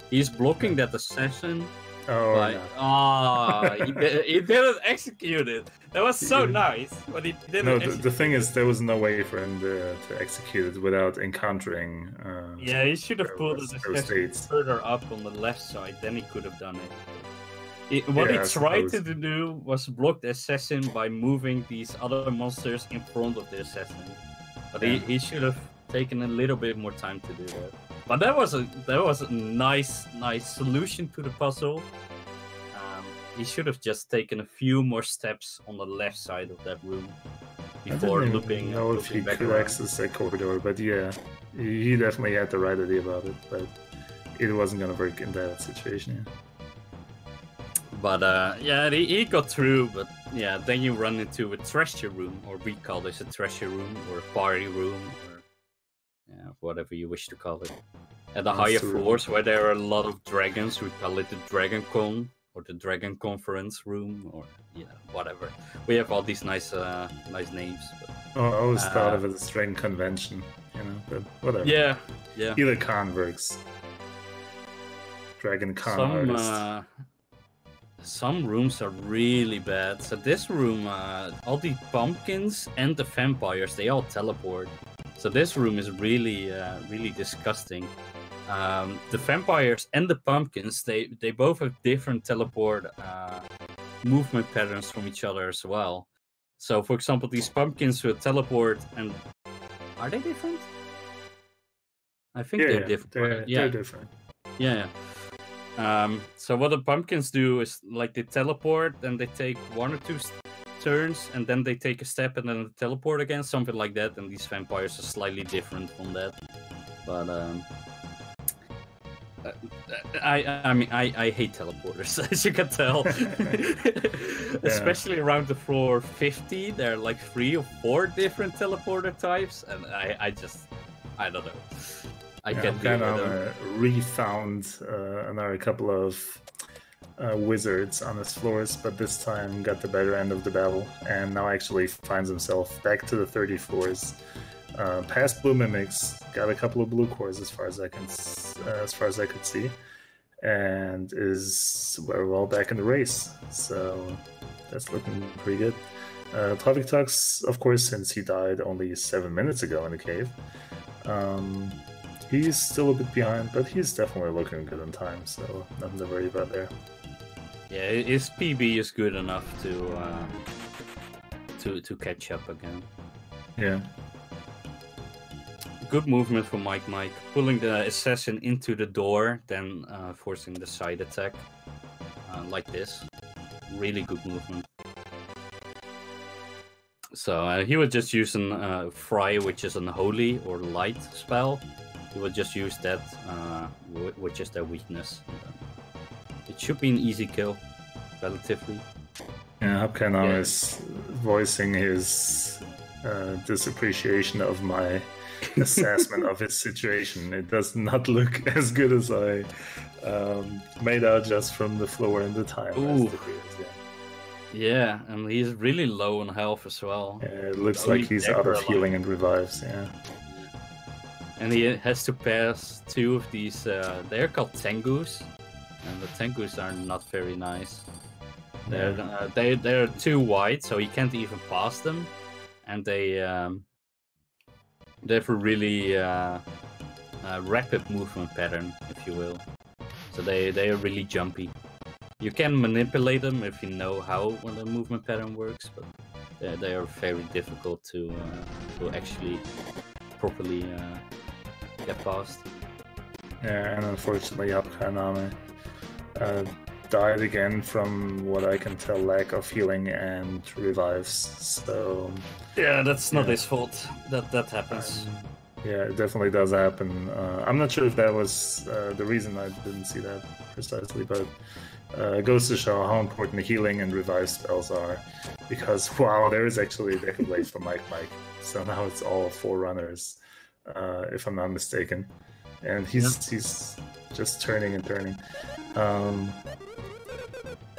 He's blocking that assassin. Oh, He didn't execute it. That was so nice, but he didn't. No, the thing is, there was no way for him to execute it without encountering. Yeah, he should have pulled those the states. further up on the left side. Then he could have done it. What he tried to do was block the assassin by moving these other monsters in front of the assassin. But he should have taken a little bit more time to do that. But that was a nice solution to the puzzle. He should have just taken a few more steps on the left side of that room before looping. I don't know if he could access that corridor, but yeah, he definitely had the right idea about it. But it wasn't gonna work in that situation. Yeah. But he got through. But yeah, then you run into a treasure room, or we call this a treasure room, or a party room, or whatever you wish to call it. At the higher floors, where there are a lot of dragons, we call it the Dragon Con, or the Dragon Conference Room, or whatever. We have all these nice names. But, I always thought of it as Dragon Convention, but whatever. Yeah. Either con works. Dragon Con artist. Some rooms are really bad. So this room, all the pumpkins and the vampires, they all teleport. So this room is really disgusting. The vampires and the pumpkins, they both have different teleport movement patterns from each other as well. So, for example, these pumpkins will teleport, and are they different? I think they're different. They're different. Yeah. So what the pumpkins do is like they teleport, and they take 1 or 2 turns, and then they take a step and then they teleport again, something like that. And these vampires are slightly different from that. But I hate teleporters, as you can tell. Especially around the floor 50, there are like 3 or 4 different teleporter types, and I don't know. I can't kind of refound another couple of wizards on his floors, but this time got the better end of the battle, and now actually finds himself back to the 30 floors. Past blue mimics, got a couple of blue cores as far as I could see, and is very well back in the race. So that's looking pretty good. Tux, of course, since he died only 7 minutes ago in the cave, he's still a bit behind, but he's definitely looking good in time, so nothing to worry about there. Yeah, his PB is good enough to catch up again. Yeah. Good movement from Mike, pulling the assassin into the door, then forcing the side attack like this. Really good movement. So he was just using Fry, which is an holy or light spell. He would just use that, which is their weakness. It should be an easy kill, relatively. Yeah, Hapkanam is voicing his disappreciation of my assessment of his situation. It does not look as good as I made out just from the floor and the time. Ooh. Yeah, and he's really low on health as well. Yeah, it looks like he's out of healing and revives, yeah. And he has to pass 2 of these, they're called Tengus, and the Tengus are not very nice. They're too wide, so he can't even pass them, and they have a really rapid movement pattern, if you will. So they are really jumpy. You can manipulate them if you know how the movement pattern works, but they are very difficult to actually properly get past. Yeah, and unfortunately Hapkaname died again from what I can tell, lack of healing and revives. So yeah, that's not his fault. That happens. Yeah, it definitely does happen. I'm not sure if that was the reason. I didn't see that precisely, but it goes to show how important healing and revive spells are. Because wow, there is actually a deck blade for Mike. So now it's all 4 runners, if I'm not mistaken, and he's just turning and turning.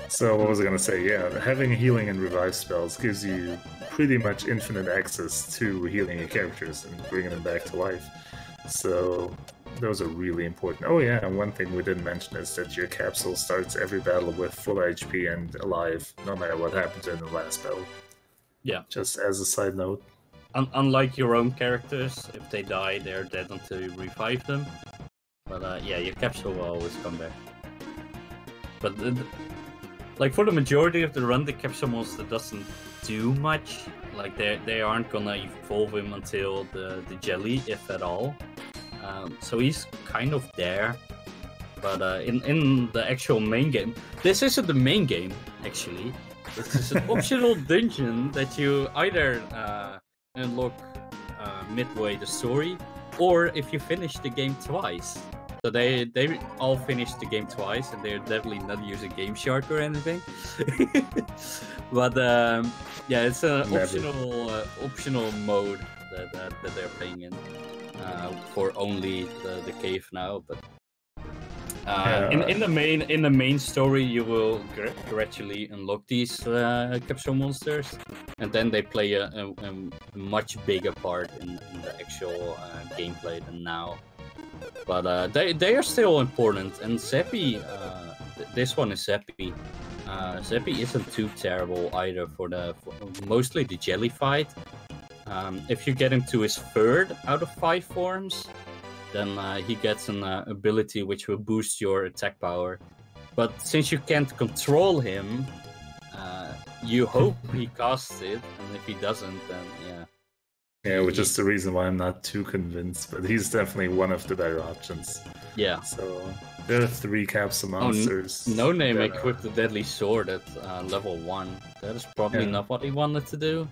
So what was I gonna say? Yeah, having healing and revive spells gives you pretty much infinite access to healing your characters and bringing them back to life. So those are really important. Oh yeah, and one thing we didn't mention is that your capsule starts every battle with full HP and alive, no matter what happens in the last battle. Yeah. Just as a side note. Unlike your own characters, if they die, they're dead until you revive them. But yeah, your capsule will always come back. But like for the majority of the run, the capsule monster doesn't do much. Like they aren't gonna evolve him until the jelly, if at all. So he's kind of there. But in the actual main game, this isn't the main game actually. This is an optional dungeon that you either unlock midway the story, or if you finish the game twice. So they all finished the game twice, and they're definitely not using Game Shark or anything. But yeah, it's an optional mode that they're playing in for only the cave now. But in the main story, you will gradually unlock these capsule monsters, and then they play a much bigger part in the actual gameplay than now. But they are still important, and Seppi, this one is Seppi. Seppi isn't too terrible either for mostly the jelly fight. If you get him to his 3rd out of 5 forms, then he gets an ability which will boost your attack power. But since you can't control him, you hope he casts it, and if he doesn't, then yeah. Yeah, which is the reason why I'm not too convinced, but he's definitely one of the better options. Yeah. So there are 3 capsule monsters. No Name equipped the deadly sword at level 1. That is probably not what he wanted to do.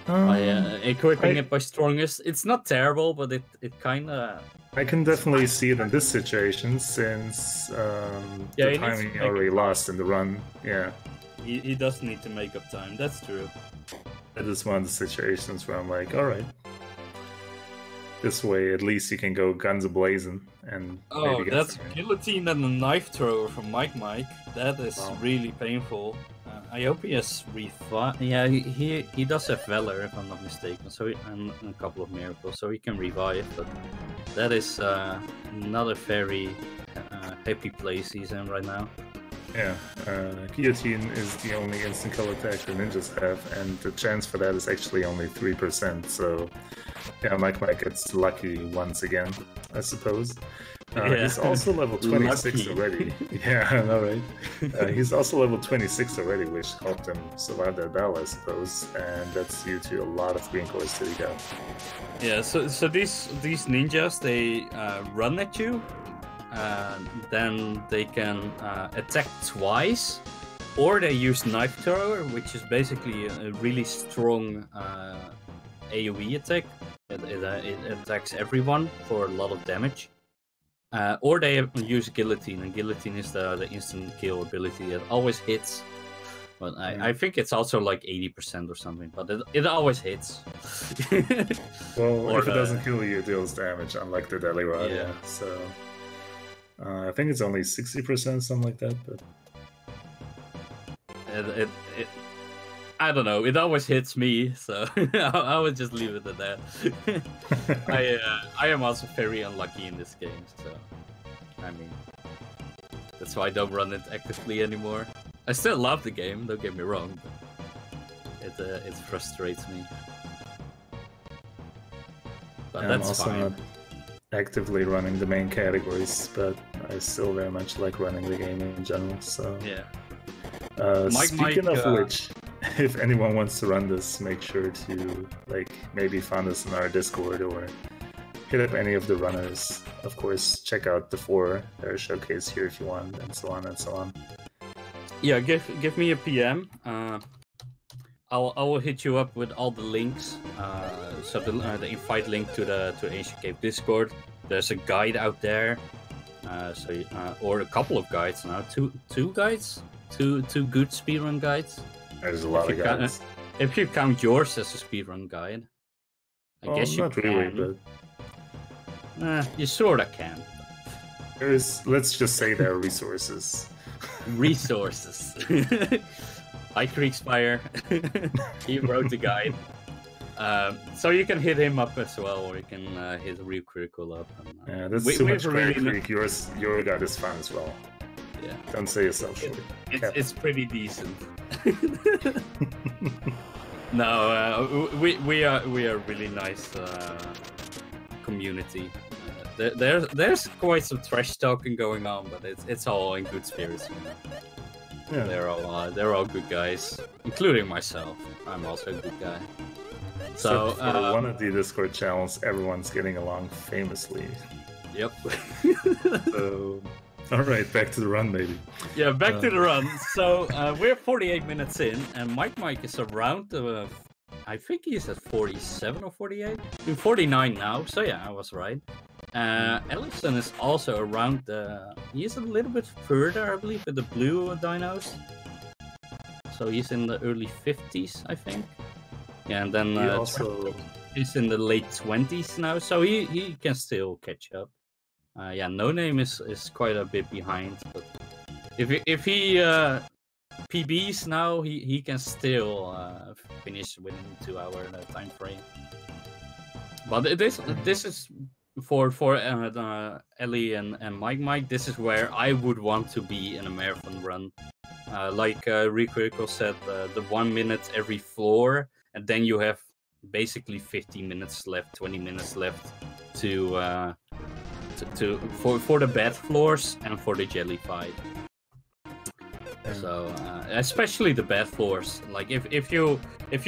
By equipping it by strongest. It's not terrible, but it kind of... I can definitely see it in this situation, since the timing he already lost in the run. Yeah. He does need to make up time, that's true. That is one of the situations where I'm like, alright. This way, at least you can go guns a-blazing and maybe get that's guillotine and a knife thrower from Mike. That is really painful. I hope he has revive. Yeah, he does have Valor, if I'm not mistaken. So and a couple of miracles, so he can revive. But that is not a very happy place he's in right now. Yeah, guillotine is the only instant kill attack the ninjas have, and the chance for that is actually only 3%. So, yeah, Mike gets lucky once again, I suppose. He's also level 26 already. Yeah, I know, right? He's also level 26 already, which helped him survive that battle, I suppose. And that's due to a lot of green cores that he got. Yeah, so these ninjas, they run at you. Then they can attack twice, or they use knife thrower, which is basically a really strong AoE attack. It attacks everyone for a lot of damage. Or they use guillotine, and guillotine is the instant kill ability that always hits. But I think it's also like 80% or something, but it always hits. Well, if it doesn't kill you, it deals damage, unlike the Deadly Rod. Yeah. So I think it's only 60%, something like that. But I don't know. It always hits me, so I would just leave it at that. I am also very unlucky in this game, so I mean that's why I don't run it actively anymore. I still love the game, don't get me wrong, but it frustrates me. But I'm also fine. not actively running the main categories, but I still very much like running the game in general. So yeah. Speaking of which, if anyone wants to run this, make sure to maybe find us in our Discord or hit up any of the runners. Of course, check out the 4 that are showcased here if you want, and so on and so on. Yeah, give me a PM. I will hit you up with all the links. So the invite link to the Ancient Cave Discord. There's a guide out there. Or a couple of guides now. Two guides. Two good speedrun guides. There's a lot of guides. If you count yours as a speedrun guide, I guess you not can. really, but you sorta can. let's just say there are resources. Resources. High Fire. He wrote the guide. So you can hit him up as well, or you can hit Real Critical up. And, yeah, that's too much Creek. Your guide is fun as well. Yeah. Don't say yourself short. It's pretty decent. No, we are really nice community. There's quite some trash talking going on, but it's all in good spirits. You know? Yeah. They're all good guys, including myself. I'm also a good guy. So for one of the Discord channels, everyone's getting along famously. Yep. So, all right, back to the run, maybe. Yeah, back to the run. So we're 48 minutes in, and Mike is around. I think he's at 47 or 48. In 49 now. So yeah, I was right. Ellison is also around. He's a little bit further, I believe, with the blue dinos. So he's in the early 50s, I think. Yeah, and then he's in the late 20s now, so he can still catch up. Yeah, No Name is quite a bit behind, but if he PBs now, he can still finish within 2 hour time frame. But this is for Ellie and Mike. This is where I would want to be in a marathon run. Like Recritical said, the 1 minute every floor. And then you have basically 15 minutes left, 20 minutes left for the bad floors and for the jelly fight. So especially the bad floors. Like if you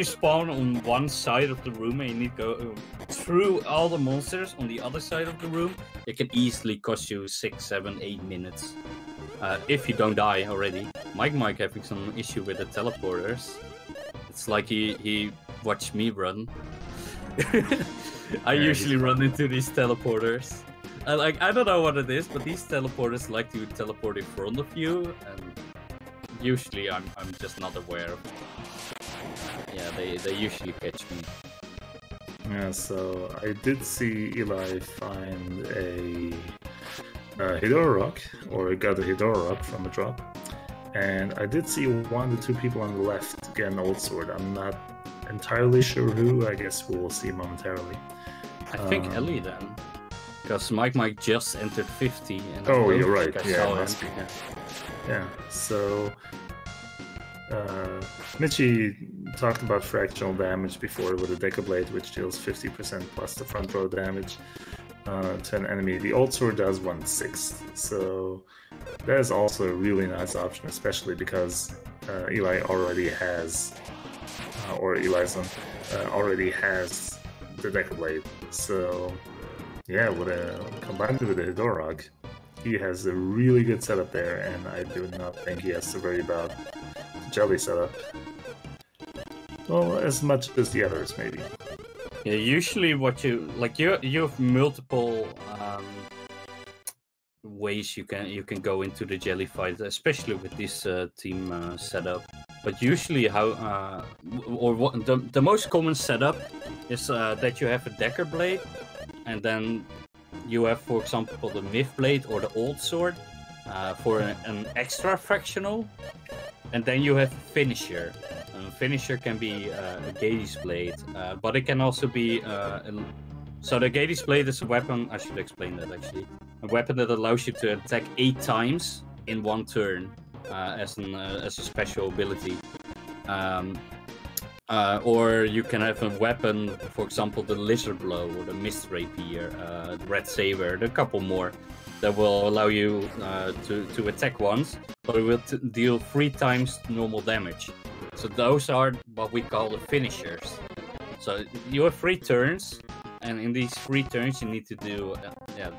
spawn on one side of the room and you need to go through all the monsters on the other side of the room, it can easily cost you 6, 7, 8 minutes. If you don't die already. Mike having some issue with the teleporters. It's like he watched me run. I usually run into these teleporters. I don't know what it is, but these teleporters like to teleport in front of you, and usually I'm just not aware of it. Yeah, they usually catch me. Yeah, so I did see Eli find a Hedora rock, or got a Hedora rock from a drop. And I did see 1 to 2 people on the left get an old sword. I'm not entirely sure who. I guess we'll see momentarily. I think Ellie then. Because Mike just entered 50. And you're right. Yeah, yeah. So Mitchie talked about fractional damage before with a Deca Blade, which deals 50% plus the front row damage to an enemy. The old sword does 1/6. So that is also a really nice option, especially because Eli already has, or Elison already has the Deca Blade. So yeah, combined with the Hedorog, he has a really good setup there, and I do not think he has to worry about the jelly setup. Well, as much as the others, maybe. Yeah, usually what you have multiple ways you can go into the jelly fight, especially with this team setup. But usually the most common setup is that you have a Decker Blade, and then you have, for example, the Myth Blade or the Old Sword for an extra fractional, and then you have Finisher. Finisher can be a Gades Blade, but it can also be so the Gades Blade is a weapon. I should explain that actually. A weapon that allows you to attack 8 times in 1 turn as a special ability. Or you can have a weapon, for example, the Lizard Blow or the Mist Rapier, the Red Saber, a couple more that will allow you to attack once, but it will deal 3 times normal damage. So those are what we call the finishers. So you have 3 turns, and in these 3 turns you need to do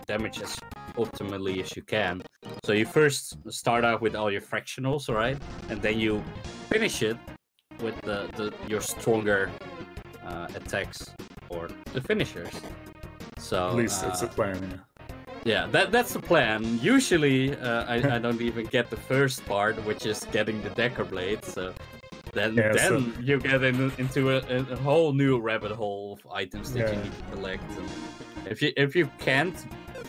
damage as optimally as you can. So you first start out with all your fractionals, right? And then you finish it with your stronger attacks or the finishers. So at least that's the plan. Yeah, that's the plan. Usually, I don't even get the first part, which is getting the Decker Blade. So then you get into a whole new rabbit hole of items that you need to collect. And if you can't,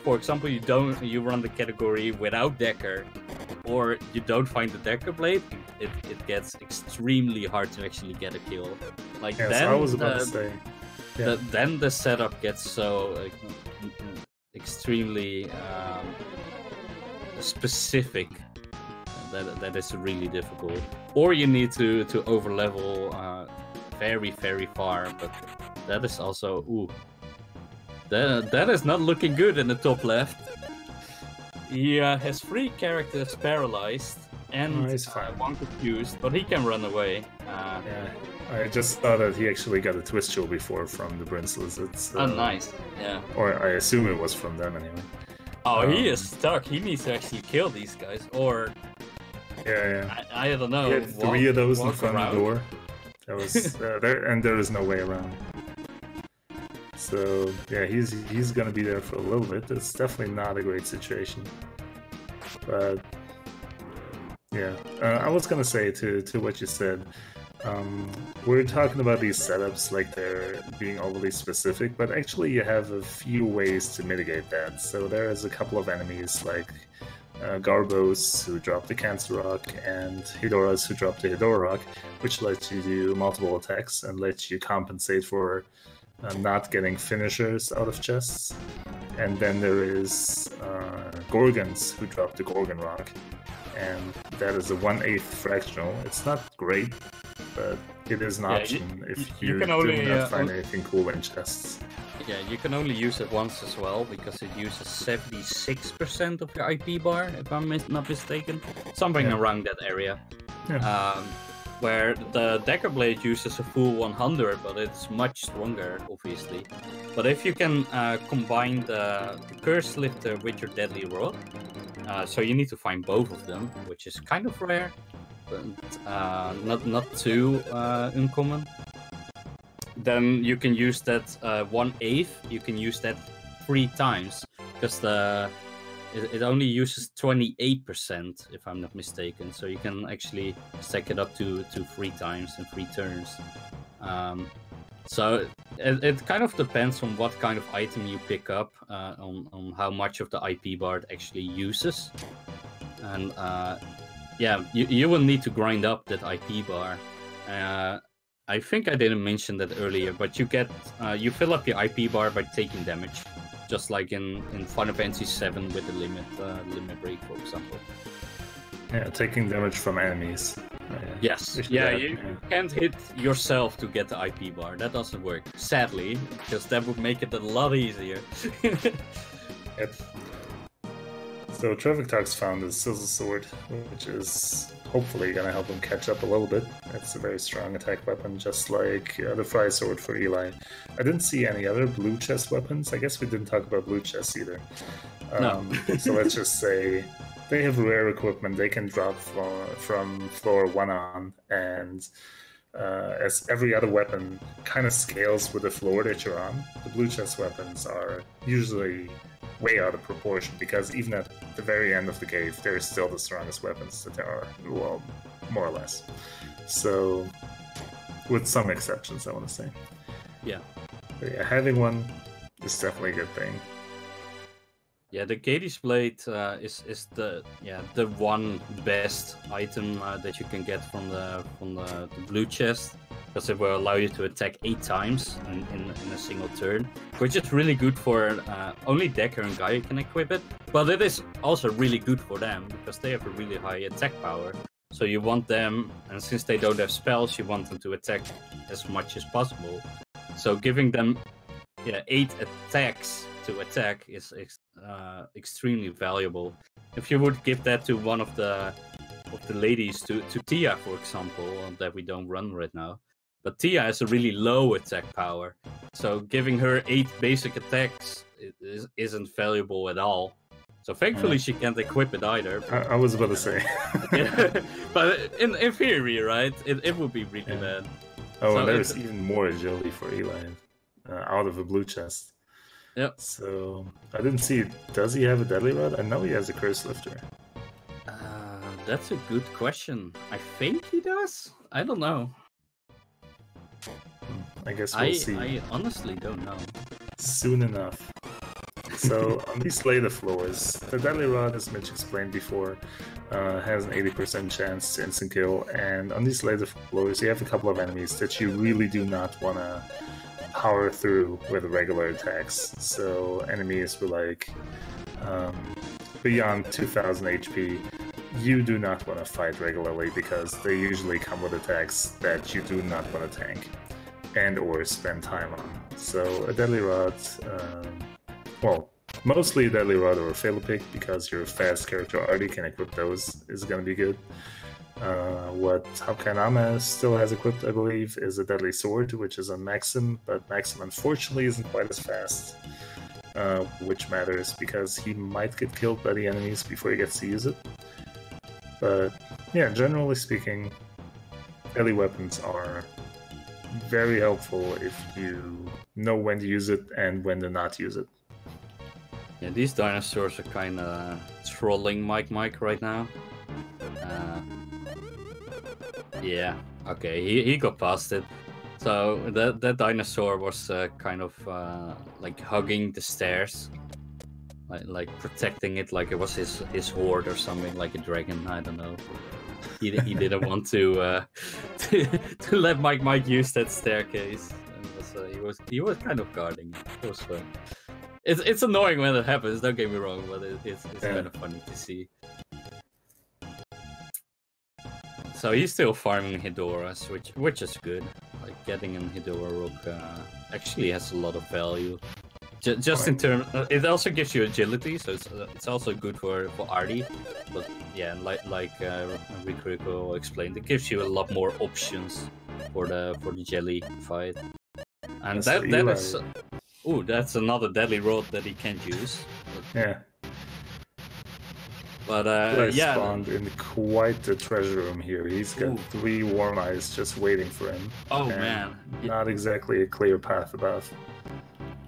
for example, you run the category without Decker, or you don't find the Decker Blade, it gets extremely hard to actually get a kill. Like Yes, then I was about to say. Yeah. then the setup gets so extremely specific that is really difficult. Or you need to overlevel very far, but that is also that is not looking good in the top left. He has 3 characters paralyzed and one confused, but he can run away. Yeah, I just saw that he actually got a twist chill before from the Prince Lizards. Oh, nice. Yeah. Or I assume it was from them anyway. Oh, he is stuck. He needs to actually kill these guys, or I don't know. He had 3 of those in front around. of the door. That was there, and there is no way around. So yeah, he's gonna be there for a little bit. It's definitely not a great situation. But yeah, I was gonna say to what you said. We're talking about these setups like they're being overly specific, but actually you have a few ways to mitigate that. So there is a couple of enemies like Garbos who drop the Cancer Rock and Hidoras who drop the Hidora Rock, which lets you do multiple attacks and lets you compensate for not getting finishers out of chests. And then there is Gorgons who drop the Gorgon Rock, and that is a 1/8 fractional. It's not great, but it is an option if you can only, do not find anything cool in chests. Yeah, you can only use it once as well, because it uses 76% of your IP bar, if I'm not mistaken. Something around that area. Yeah. Where the Decker Blade uses a full 100, but it's much stronger, obviously. But if you can combine the Curse Lifter with your Deadly Rod, so you need to find both of them, which is kind of rare, but not too uncommon. Then you can use that 1/8. You can use that 3 times, because it only uses 28%, if I'm not mistaken. So you can actually stack it up to 3 times in 3 turns. So it kind of depends on what kind of item you pick up, on how much of the IP bar it actually uses. And yeah, you will need to grind up that IP bar. I think I didn't mention that earlier, but you get you fill up your IP bar by taking damage, just like in Final Fantasy VII with the limit break, for example. Yeah, taking damage from enemies. Yes. Yeah, you can't hit yourself to get the IP bar. That doesn't work, sadly, because that would make it a lot easier. Yep. So Traffic Talks found his Sizzle Sword, which is hopefully going to help him catch up a little bit. It's a very strong attack weapon, just like the Fry Sword for Eli. I didn't see any other blue chest weapons. I guess we didn't talk about blue chests either. No. So let's just say they have rare equipment. They can drop from floor 1 on, and as every other weapon kind of scales with the floor that you're on, the blue chest weapons are usually way out of proportion, because even at the very end of the cave, they're still the strongest weapons that there are, well, more or less. So, with some exceptions, I want to say. Yeah. But yeah, having one is definitely a good thing. Yeah, the Katie's Blade is the one best item that you can get from the blue chest, because it will allow you to attack 8 times in a single turn, which is really good for only Decker and Gaia can equip it, but it is also really good for them because they have a really high attack power. So you want them, and since they don't have spells, you want them to attack as much as possible. So giving them 8 attacks to attack is extremely valuable. If you would give that to one of the ladies, to Tia, for example, that we don't run right now, but Tia has a really low attack power, so giving her 8 basic attacks isn't valuable at all. So thankfully she can't equip it either. I was about to say. Yeah, but in theory, right, it would be really bad. Oh, so and there's even more agility for Eli out of a blue chest. Yep. So I didn't see. Does he have a deadly rod? I know he has a curse lifter. That's a good question. I think he does. I don't know. I guess we'll see. I honestly don't know. Soon enough. So on these later floors, the Deadly Rod, as Mitch explained before, has an 80% chance to instant kill, and on these later floors you have a couple of enemies that you really do not want to power through with regular attacks. So enemies with like beyond 2000 HP, you do not want to fight regularly because they usually come with attacks that you do not want to tank and or spend time on. So a Deadly Rod, well, mostly a Deadly Rod or a Fail Pick, because your fast character already can equip those, is going to be good. What Rogue-a-rama still has equipped, I believe, is a Deadly Sword, which is on Maxim, but Maxim unfortunately isn't quite as fast, which matters because he might get killed by the enemies before he gets to use it. But yeah, generally speaking, deadly weapons are very helpful if you know when to use it and when to not use it. Yeah, these dinosaurs are kind of trolling Mike right now. Yeah, okay, he got past it. So that dinosaur was kind of like hugging the stairs, like protecting it, like it was his horde or something, like a dragon. I don't know. He didn't want to let Mike use that staircase. And he was kind of guarding it. It was fun. It's annoying when it happens. Don't get me wrong, but it's kind of funny to see. So he's still farming Hedoras, which is good. Like getting an Hedora Rogue actually has a lot of value. Just in terms, it also gives you agility, so it's also good for Artie. But yeah, like Rico explained, it gives you a lot more options for the jelly fight. And that's another deadly rod that he can't use. Yeah. But yeah, spawned in quite the treasure room here. He's got 3 Warm Eyes just waiting for him. Oh man, not exactly a clear path above.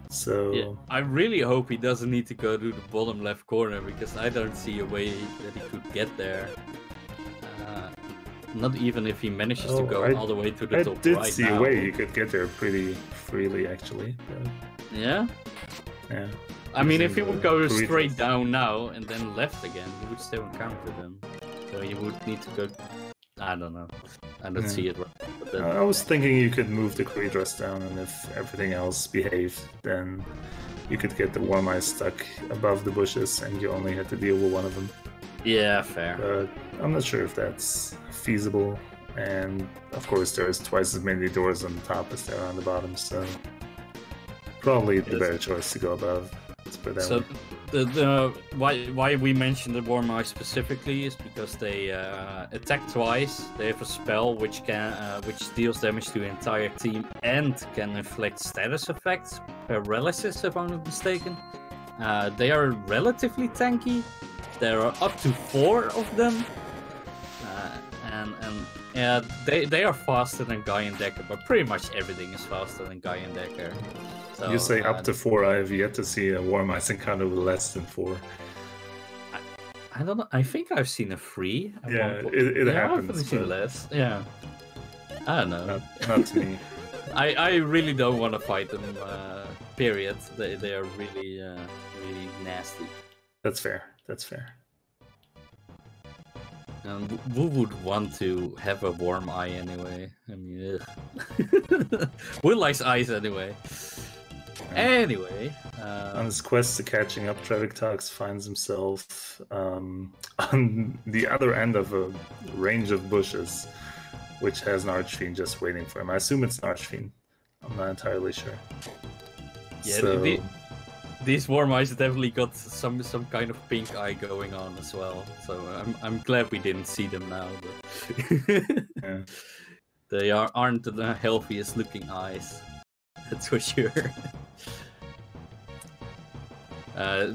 So yeah, I really hope he doesn't need to go to the bottom left corner, because I don't see a way that he could get there. Not even if he manages to go all the way to the top right now. I did see a way you could get there pretty freely, actually. But... Yeah? Yeah. I mean, if he would go straight down now and then left again, he would still encounter them. So he would need to go... I don't know. I don't see it right. But then... I was thinking you could move the Creedress down, and if everything else behaved, then you could get the Warm Eyes stuck above the bushes, and you only had to deal with one of them. Yeah, fair. But I'm not sure if that's feasible, and of course there's twice as many doors on the top as there are on the bottom, so probably the better choice to go above. So the why we mentioned the Warm Eyes specifically is because they attack twice. They have a spell which deals damage to the entire team and can inflict status effects, paralysis if I'm not mistaken. They are relatively tanky. There are up to 4 of them, and they are faster than Guy and Decker, but pretty much everything is faster than Guy and Decker. So, you say up to 4. I have yet to see a Warm Eyes encounter with less than 4. I don't know. I think I've seen a 3. Yeah, it happens. I've seen less. Yeah. I don't know. Not to me. I really don't want to fight them. Period. They are really really nasty. That's fair. That's fair. Who would want to have a Warm Eye anyway? I mean, who likes eyes anyway? Anyway, on his quest to catching up, Trevictox finds himself on the other end of a range of bushes, which has an Archfiend just waiting for him. I assume it's an Archfiend. I'm not entirely sure. Yeah, so... these Warm Eyes definitely got some kind of pink eye going on as well. So I'm glad we didn't see them now. But yeah. They aren't the healthiest looking eyes. That's for sure.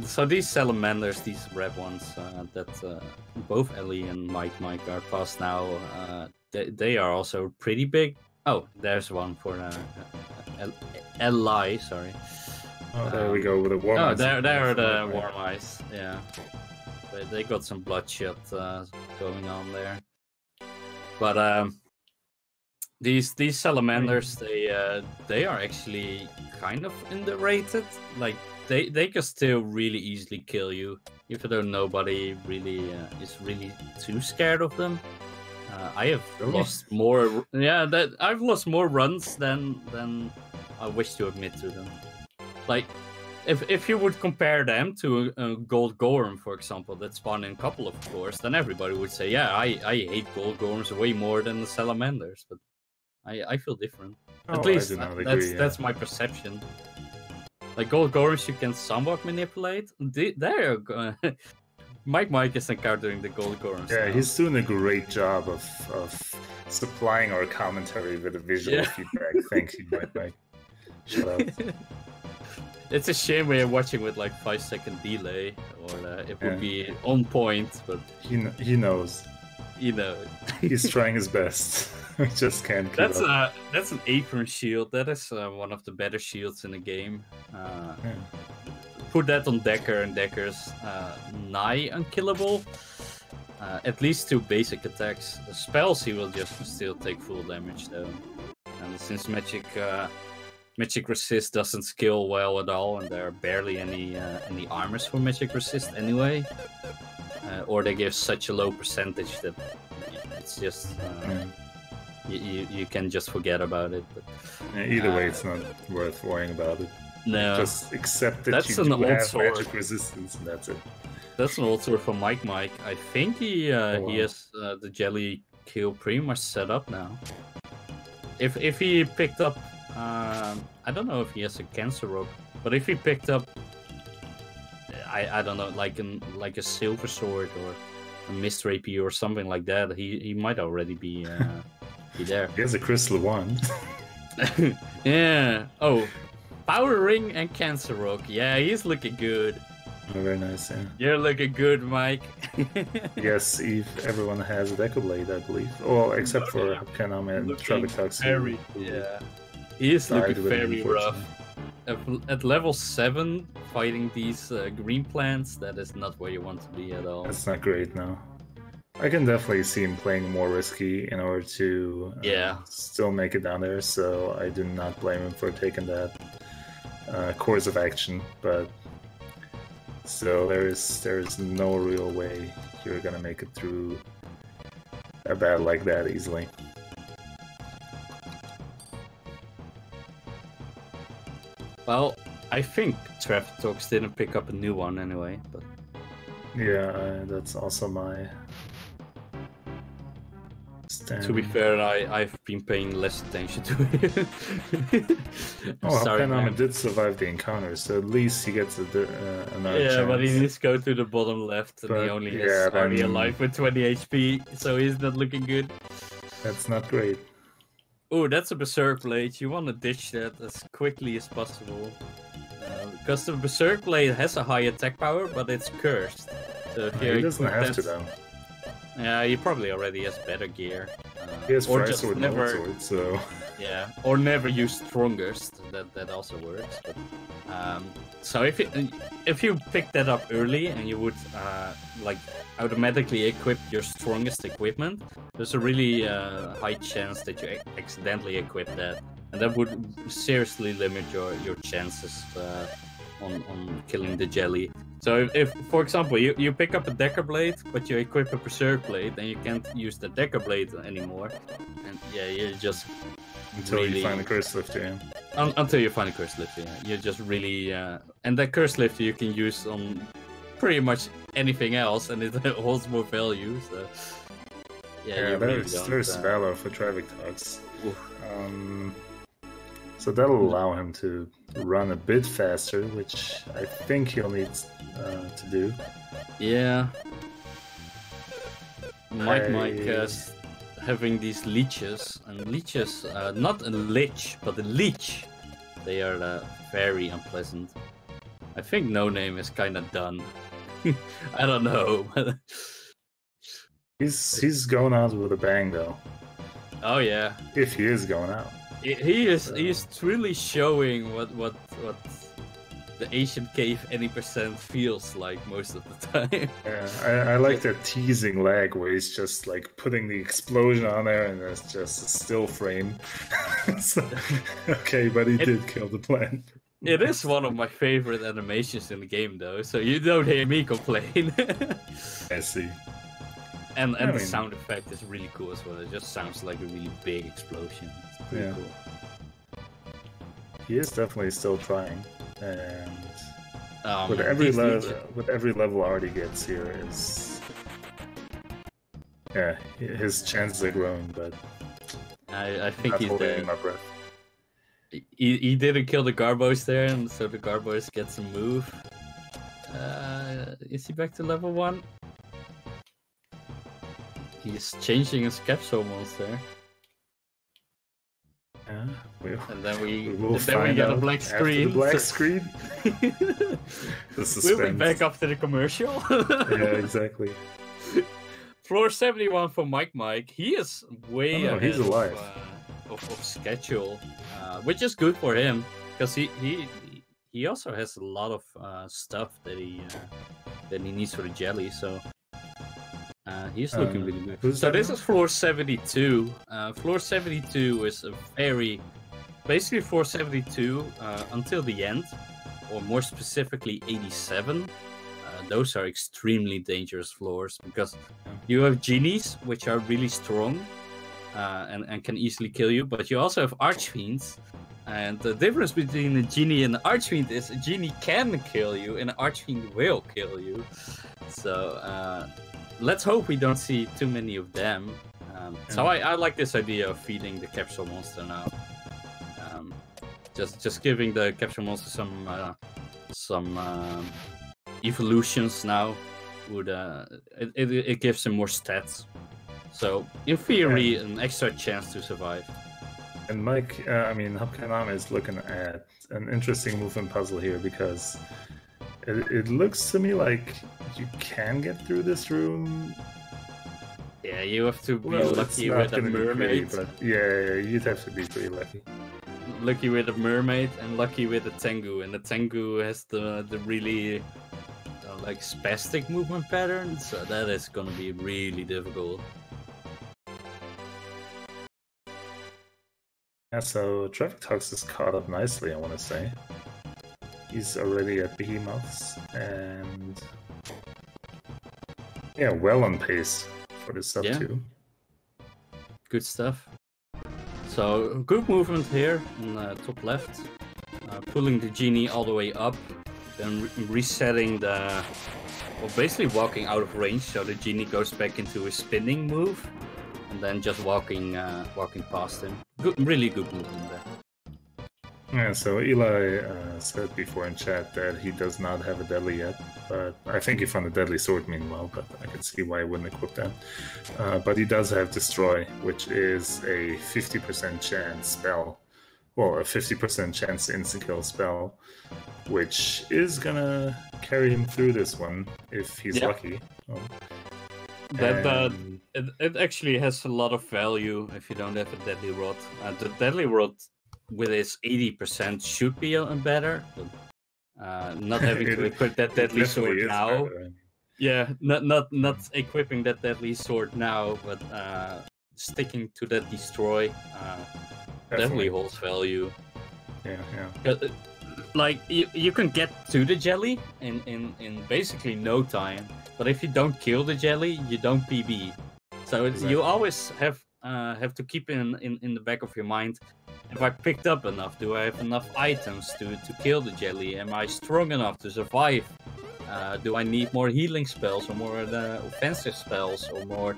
So these salamanders, these red ones, that both Ellie and Mike are past now, they are also pretty big. Oh, there's one for Ellie, sorry. Oh, there we go with the Warm Eyes. Oh, there are the Warm Eyes, yeah. They got some bloodshot going on there. But these salamanders, they are actually kind of underrated. Like they can still really easily kill you, even though nobody really is really too scared of them. I have lost more. Yeah, I've lost more runs than I wish to admit to them. Like, if you would compare them to a gold gorm, for example, that spawn in a couple of cores, then everybody would say, yeah, I hate gold gorms way more than the salamanders. But I feel different. At least that's my perception. Like gold gorms, you can somewhat manipulate. There, Mike is encountering the gold gorms. Yeah, now. he's doing a great job of supplying our commentary with a visual feedback. Thank you, Mike. Shut up. It's a shame we're watching with like 5-second delay, or it would be on point. But he knows. You know, he's trying his best. We just can't keep up. That's an apron shield. That is one of the better shields in the game. Put that on Decker, and Decker's nigh unkillable. At least 2 basic attacks. The spells he will just still take full damage though. And since Magic Resist doesn't skill well at all, and there are barely any armors for Magic Resist anyway, or they give such a low percentage that it's just you can just forget about it. But, either way, it's not worth worrying about it. No, just accept that you do have magic resistance, and that's it. That's an old sword for Mike. I think he has the jelly kill pretty much set up now. If he picked up, I don't know if he has a cancer rope, but if he picked up, I don't know, like a silver sword or a mist rapier or something like that, he might already be there. He has a crystal wand. Yeah. Oh, power ring and cancer rock. Yeah, he's looking good. Oh, very nice. Yeah. You're looking good, Mike. Yes, everyone has a Deco Blade, I believe. Well, except for Hapkanam and Travitox. Yeah. He is looking very rough. At level 7, fighting these green plants, that is not where you want to be at all. That's not great, no. I can definitely see him playing more risky in order to still make it down there, so I do not blame him for taking that course of action, but still, there is no real way you're gonna make it through a battle like that easily. Well, I think Travitox didn't pick up a new one anyway, but... Yeah, that's also my stand. To be fair, I've been paying less attention to it. Hapkanam did survive the encounter, so at least he gets another chance. Yeah, but he needs to go to the bottom left, and he only has already alive with 20 HP, so he's not looking good. That's not great. Oh, that's a Berserk Blade. You want to ditch that as quickly as possible. Because the Berserk Blade has a high attack power, but it's cursed. So if he doesn't have to, though. Yeah, he probably already has better gear. He has or Fry Sword and Old Sword, so... Yeah, or never use Strongest. That also works. But, so if you pick that up early and you would like automatically equip your strongest equipment, there's a really high chance that you accidentally equip that, and that would seriously limit your chances on killing the jelly. So if for example, you pick up a Decker Blade, but you equip a Berserk Blade, then you can't use the Decker Blade anymore. And yeah, you just... Until you find a Curse Lifter, yeah. Until you find a Curse Lifter, yeah. You just really... and that Curse Lifter you can use on pretty much anything else, and it holds more value, so... Yeah, there's Valor for Travitox. So that'll allow him to run a bit faster, which I think he'll need to do. Yeah. Mike having these leeches, and leeches, not a lich, but a leech. They are very unpleasant. I think No Name is kind of done. I don't know. He's going out with a bang, though. Oh yeah. If he is going out. He is truly showing what the Ancient Cave any percent feels like most of the time. Yeah, I like that teasing lag where he's just like putting the explosion on there and it's just a still frame. So, okay, but he did kill the plant. It is one of my favorite animations in the game, though, so you don't hear me complain. I see. And I the mean- sound effect is really cool as well. It just sounds like a really big explosion. It's pretty Yeah. cool. He is definitely still trying, and with Man, every these- with every level Artie gets here is, yeah, his chances are growing, but I think not he's holding dead. my breath. He didn't kill the Garbos there, and so the Garbos get some move. Is he back to level 1? He's changing his capsule monster, Yeah, and then we will get find a out black after screen. the black so- screen. The We'll be suspense. back after the commercial. Yeah, exactly. Floor 71 for Mike. He is way Oh, ahead he's alive. of schedule, which is good for him because he also has a lot of stuff that he needs for the jelly. So he's looking really good. who's So that this now? is floor 72. Floor 72 is basically floor 72 until the end, or more specifically 87. Those are extremely dangerous floors because you have genies, which are really strong and can easily kill you, but you also have archfiends. And the difference between a genie and an archfiend is a genie can kill you and an archfiend will kill you. So let's hope we don't see too many of them. So I like this idea of feeding the capsule monster now. Just giving the capsule monster some evolutions now would it gives him more stats. So in theory, an extra chance to survive. And Mike, Hapkanama is looking at an interesting movement puzzle here because it looks to me like you can get through this room. Yeah, you have to be Well, it's lucky not with a gonna be pretty, mermaid. but yeah, you'd have to be pretty lucky. Lucky with a mermaid and lucky with a Tengu, and the Tengu has the really like spastic movement pattern, so that is gonna be really difficult. Yeah, so Traffic Talks is caught up nicely, I want to say. He's already at Behemoths, and yeah, well on pace for this sub Yeah. too. Good stuff. So good movement here in top left, pulling the genie all the way up, then resetting basically walking out of range, so the genie goes back into a spinning move, and then just walking past him. Really good movement there. Yeah, so Eli said before in chat that he does not have a deadly yet, but I think he found a deadly sword meanwhile, but I can see why he wouldn't equip that. But he does have Destroy, which is a 50% chance spell, well, a 50% chance to insta-kill spell, which is gonna carry him through this one if he's Yeah. lucky. Oh. That And- it actually has a lot of value if you don't have a deadly rod. The deadly rod with its 80% should be better. But, not having to It- equip that it deadly sword definitely is now. better. Yeah, not equipping that deadly sword now, but sticking to that destroy definitely holds value. Yeah. Like you can get to the jelly in basically no time, but if you don't kill the jelly, you don't PB. So Exactly. you always have to keep in the back of your mind. Have I picked up enough? Do I have enough items to kill the jelly? Am I strong enough to survive? Do I need more healing spells or more offensive spells or more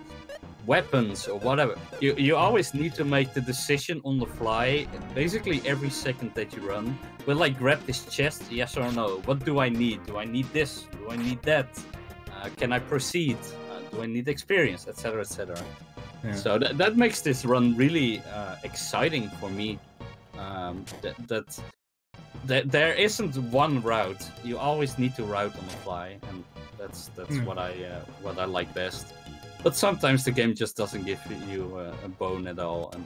weapons or whatever? You always need to make the decision on the fly, basically every second that you run. Will I grab this chest? Yes or no? What do I need? Do I need this? Do I need that? Can I proceed? Do I need experience? Etc. Etc. Yeah. So that makes this run really exciting for me. That there isn't one route. You always need to route on the fly, and that's what I like best. But sometimes the game just doesn't give you a bone at all, and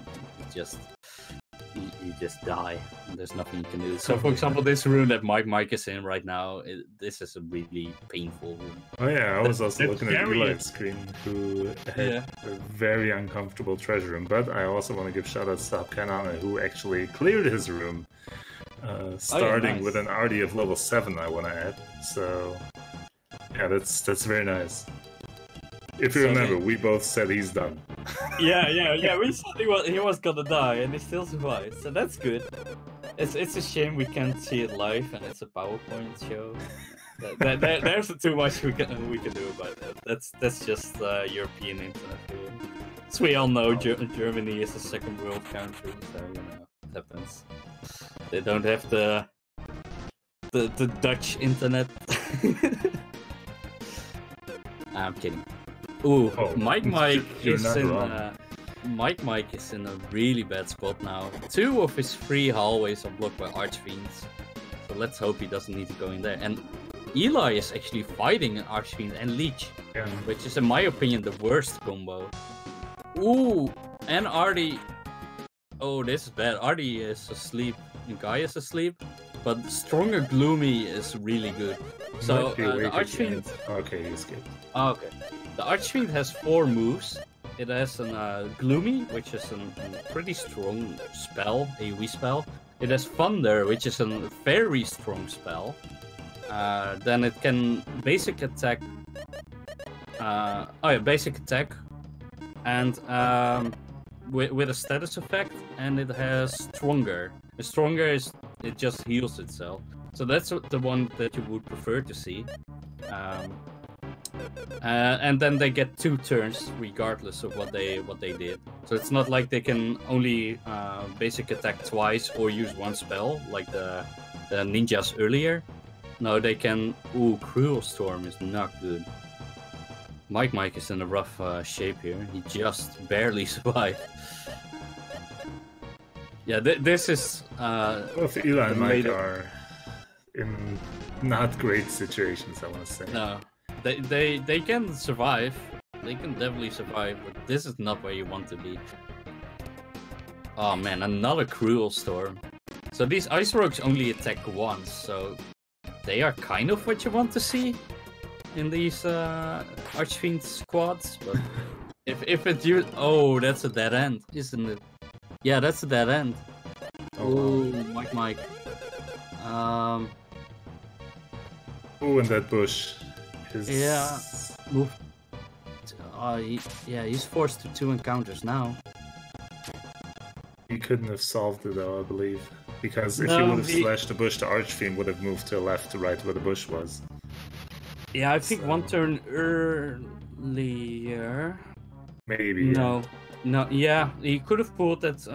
you just die, and there's nothing you can do. So, for example, this rune that Mike is in right now, this is a really painful rune. Oh yeah, I was also That's looking at very- Eli's screen, who had a very uncomfortable treasure room. But I also want to give shout outs to Hapkanama, who actually cleared his room starting nice. with an RD of level 7, I want to add. So, yeah, that's very nice. If you So remember, we both said he's done. Yeah. We said he was gonna die, and he still survived. So that's good. It's a shame we can't see it live, and it's a PowerPoint show. There's too much we can do about that. That's just European internet. As we all know, Germany is a second world country, so you know it happens. They don't have the Dutch internet. I'm kidding. Ooh, Mike you're is not in wrong. Mike is in a really bad spot now. 2 of his 3 hallways are blocked by Archfiends. So let's hope he doesn't need to go in there. And Eli is actually fighting an Archfiend and Leech, Yeah. which is in my opinion the worst combo. Ooh, and Artie. Oh, this is bad. Artie is asleep and Guy is asleep. But Stronger Gloomy is really good. So Might be the awake Archfiend. again. Okay, he escaped. Oh, okay. The Archfiend has 4 moves. It has an Gloomy, which is a pretty strong spell, AoE spell. It has Thunder, which is a very strong spell. Then it can basic attack. Basic attack, and with a status effect, and it has Stronger. The Stronger is it just heals itself. So that's the one that you would prefer to see. And then they get 2 turns regardless of what they did. So it's not like they can only basic attack twice or use 1 spell like the ninjas earlier. No, they can. Ooh, Cruel Storm is not good. Mike is in a rough shape here. He just barely survived. Yeah, this is. Both Eli and Mike are in not great situations, I want to say. No, they can survive. They can definitely survive, but this is not where you want to be. Oh man, another Cruel Storm. So these Ice Rogues only attack once, so they are kind of what you want to see in these Archfiend squads. But if it's you, oh, that's a dead end, isn't it? Yeah, that's a dead end. Oh, Mike. Oh, and that bush is... Yeah. Move. He's forced to 2 encounters now. He couldn't have solved it though, I believe. Because if No, he would have he- slashed the bush, the Archfiend would have moved to left to right where the bush was. Yeah, I think So- 1 turn earlier. Maybe. No, yeah, he could have pulled that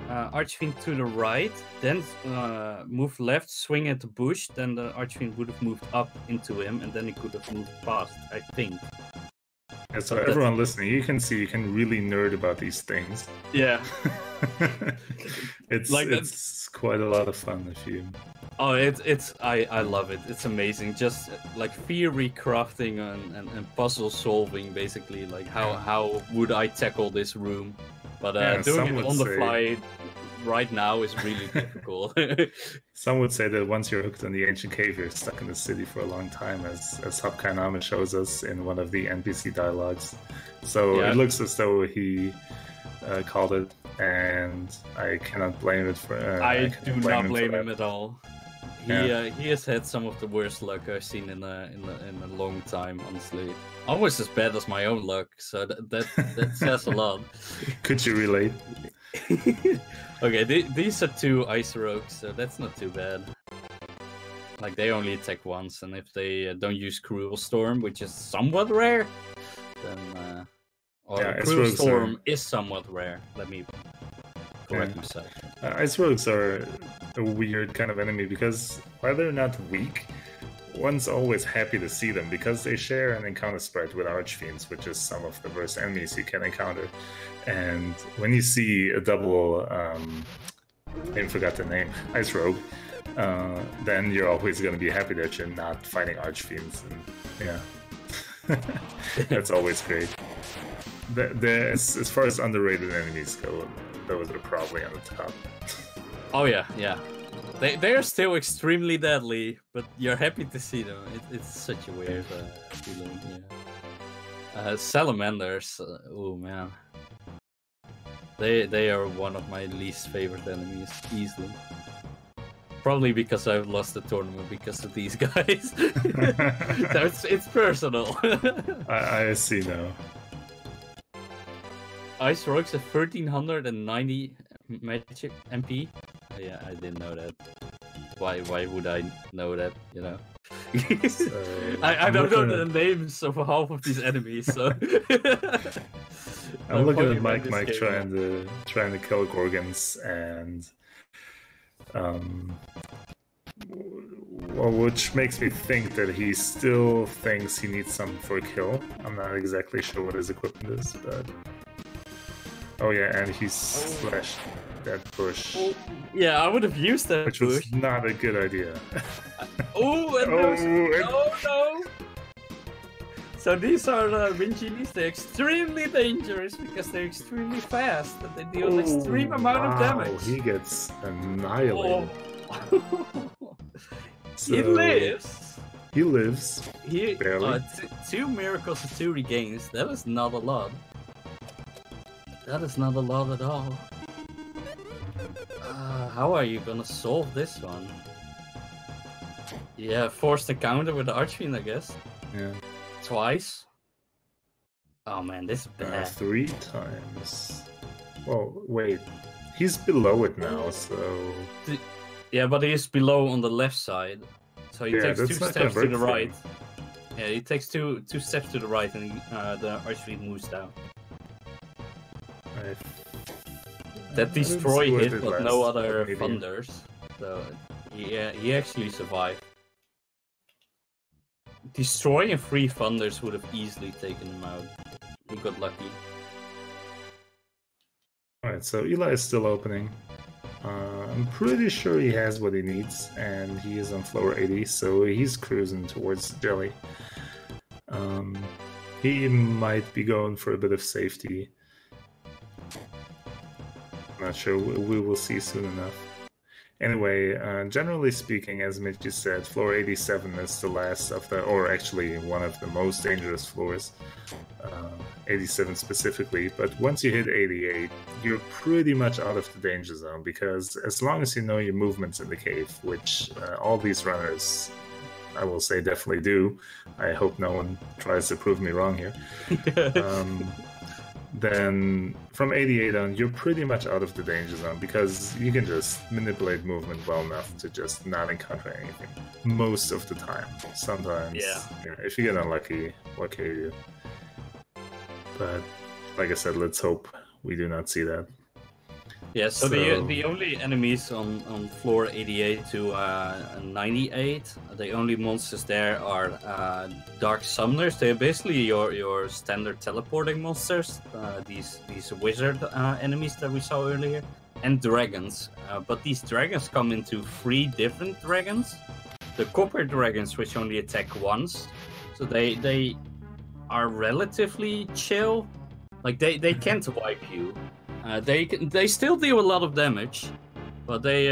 Archfiend to the right, then moved left, swing at the bush, then the Archfiend would have moved up into him, and then he could have moved past, I think. Yeah, so everyone listening, you can see you can really nerd about these things. Yeah. it's Like that- it's quite a lot of fun if you... Oh, I love it. It's amazing. Just like theory crafting and puzzle solving, basically. Like how would I tackle this room? But Yeah, doing some it would on the say- fly right now is really difficult. Some would say that once you're hooked on the ancient cave, you're stuck in the city for a long time, as Hapkainame shows us in one of the NPC dialogues. So Yeah. it looks as though he called it, and I cannot blame it for. I cannot do not blame for him that. at all. He has had some of the worst luck I've seen in a long time, honestly. Almost as bad as my own luck, so that says a lot. Could you relate? Okay, these are 2 Ice Rogues, so that's not too bad. Like, they only attack once, and if they don't use Cruel Storm, which is somewhat rare, then... Ice Cruel Rogues Storm are- is somewhat rare, let me correct Yeah. myself. Ice Rogues are a weird kind of enemy because while they're not weak, one's always happy to see them because they share an encounter spread with Archfiends, which is some of the worst enemies you can encounter. And when you see a double, I forgot the name, Ice Rogue, then you're always going to be happy that you're not fighting Archfiends. And, yeah, that's always great. As far as underrated enemies go, those are probably on the top. Oh yeah. They are still extremely deadly, but you're happy to see them. It's such a weird feeling. Yeah. Salamanders. Oh man, they are one of my least favorite enemies easily. Probably because I've lost the tournament because of these guys. So it's personal. I see now. Ice Rogue's a 1390 magic MP. Oh, yeah, I didn't know that. Why would I know that, you know? I don't know the names of half of these enemies, so I'm looking at Mike trying to kill Gorgons, and well, which makes me think that he still thinks he needs something for a kill. I'm not exactly sure what his equipment is, but oh yeah, and he's slashed that bush. Yeah, I would have used that which bush. was not a good idea. No! So these are Ringinis. They're extremely dangerous because they're extremely fast and they deal an extreme amount of damage. He gets annihilated. So, he lives. He lives. Barely. 2 miracles and 2 regains. That is not a lot. That is not a lot at all. How are you gonna solve this one? Yeah, forced encounter with the Archfiend, I guess. Yeah. Twice. Oh man, this is bad. 3 times. Well, wait. He's below it now, so... Yeah, but he's below on the left side. So he takes 2 steps to the right. Yeah, he takes two steps to the right and the Archfiend moves down. That destroy hit, but no other thunders. So yeah, he actually survived. Destroying 3 thunders would have easily taken him out. He got lucky. Alright, so Eli is still opening. I'm pretty sure he has what he needs, and he is on floor 80, so he's cruising towards Jelly. He might be going for a bit of safety. Not sure, we will see soon enough. Anyway, generally speaking, as Mitch just said, floor 87 is the last of the, or actually one of the most dangerous floors. 87 specifically, but once you hit 88, you're pretty much out of the danger zone, because as long as you know your movements in the cave, which all these runners, I will say, definitely do. I hope no one tries to prove me wrong here. Then from 88 on, you're pretty much out of the danger zone, because you can just manipulate movement well enough to just not encounter anything most of the time. Sometimes, if you get unlucky, what can you do? But like I said, let's hope we do not see that. Yeah, so the only enemies on floor 88 to 98, the only monsters there are Dark Summoners. They're basically your standard teleporting monsters, these wizard enemies that we saw earlier, and dragons. But these dragons come into 3 different dragons. The copper dragons, which only attack once, so they are relatively chill. Like they can't wipe you. They still deal a lot of damage, but they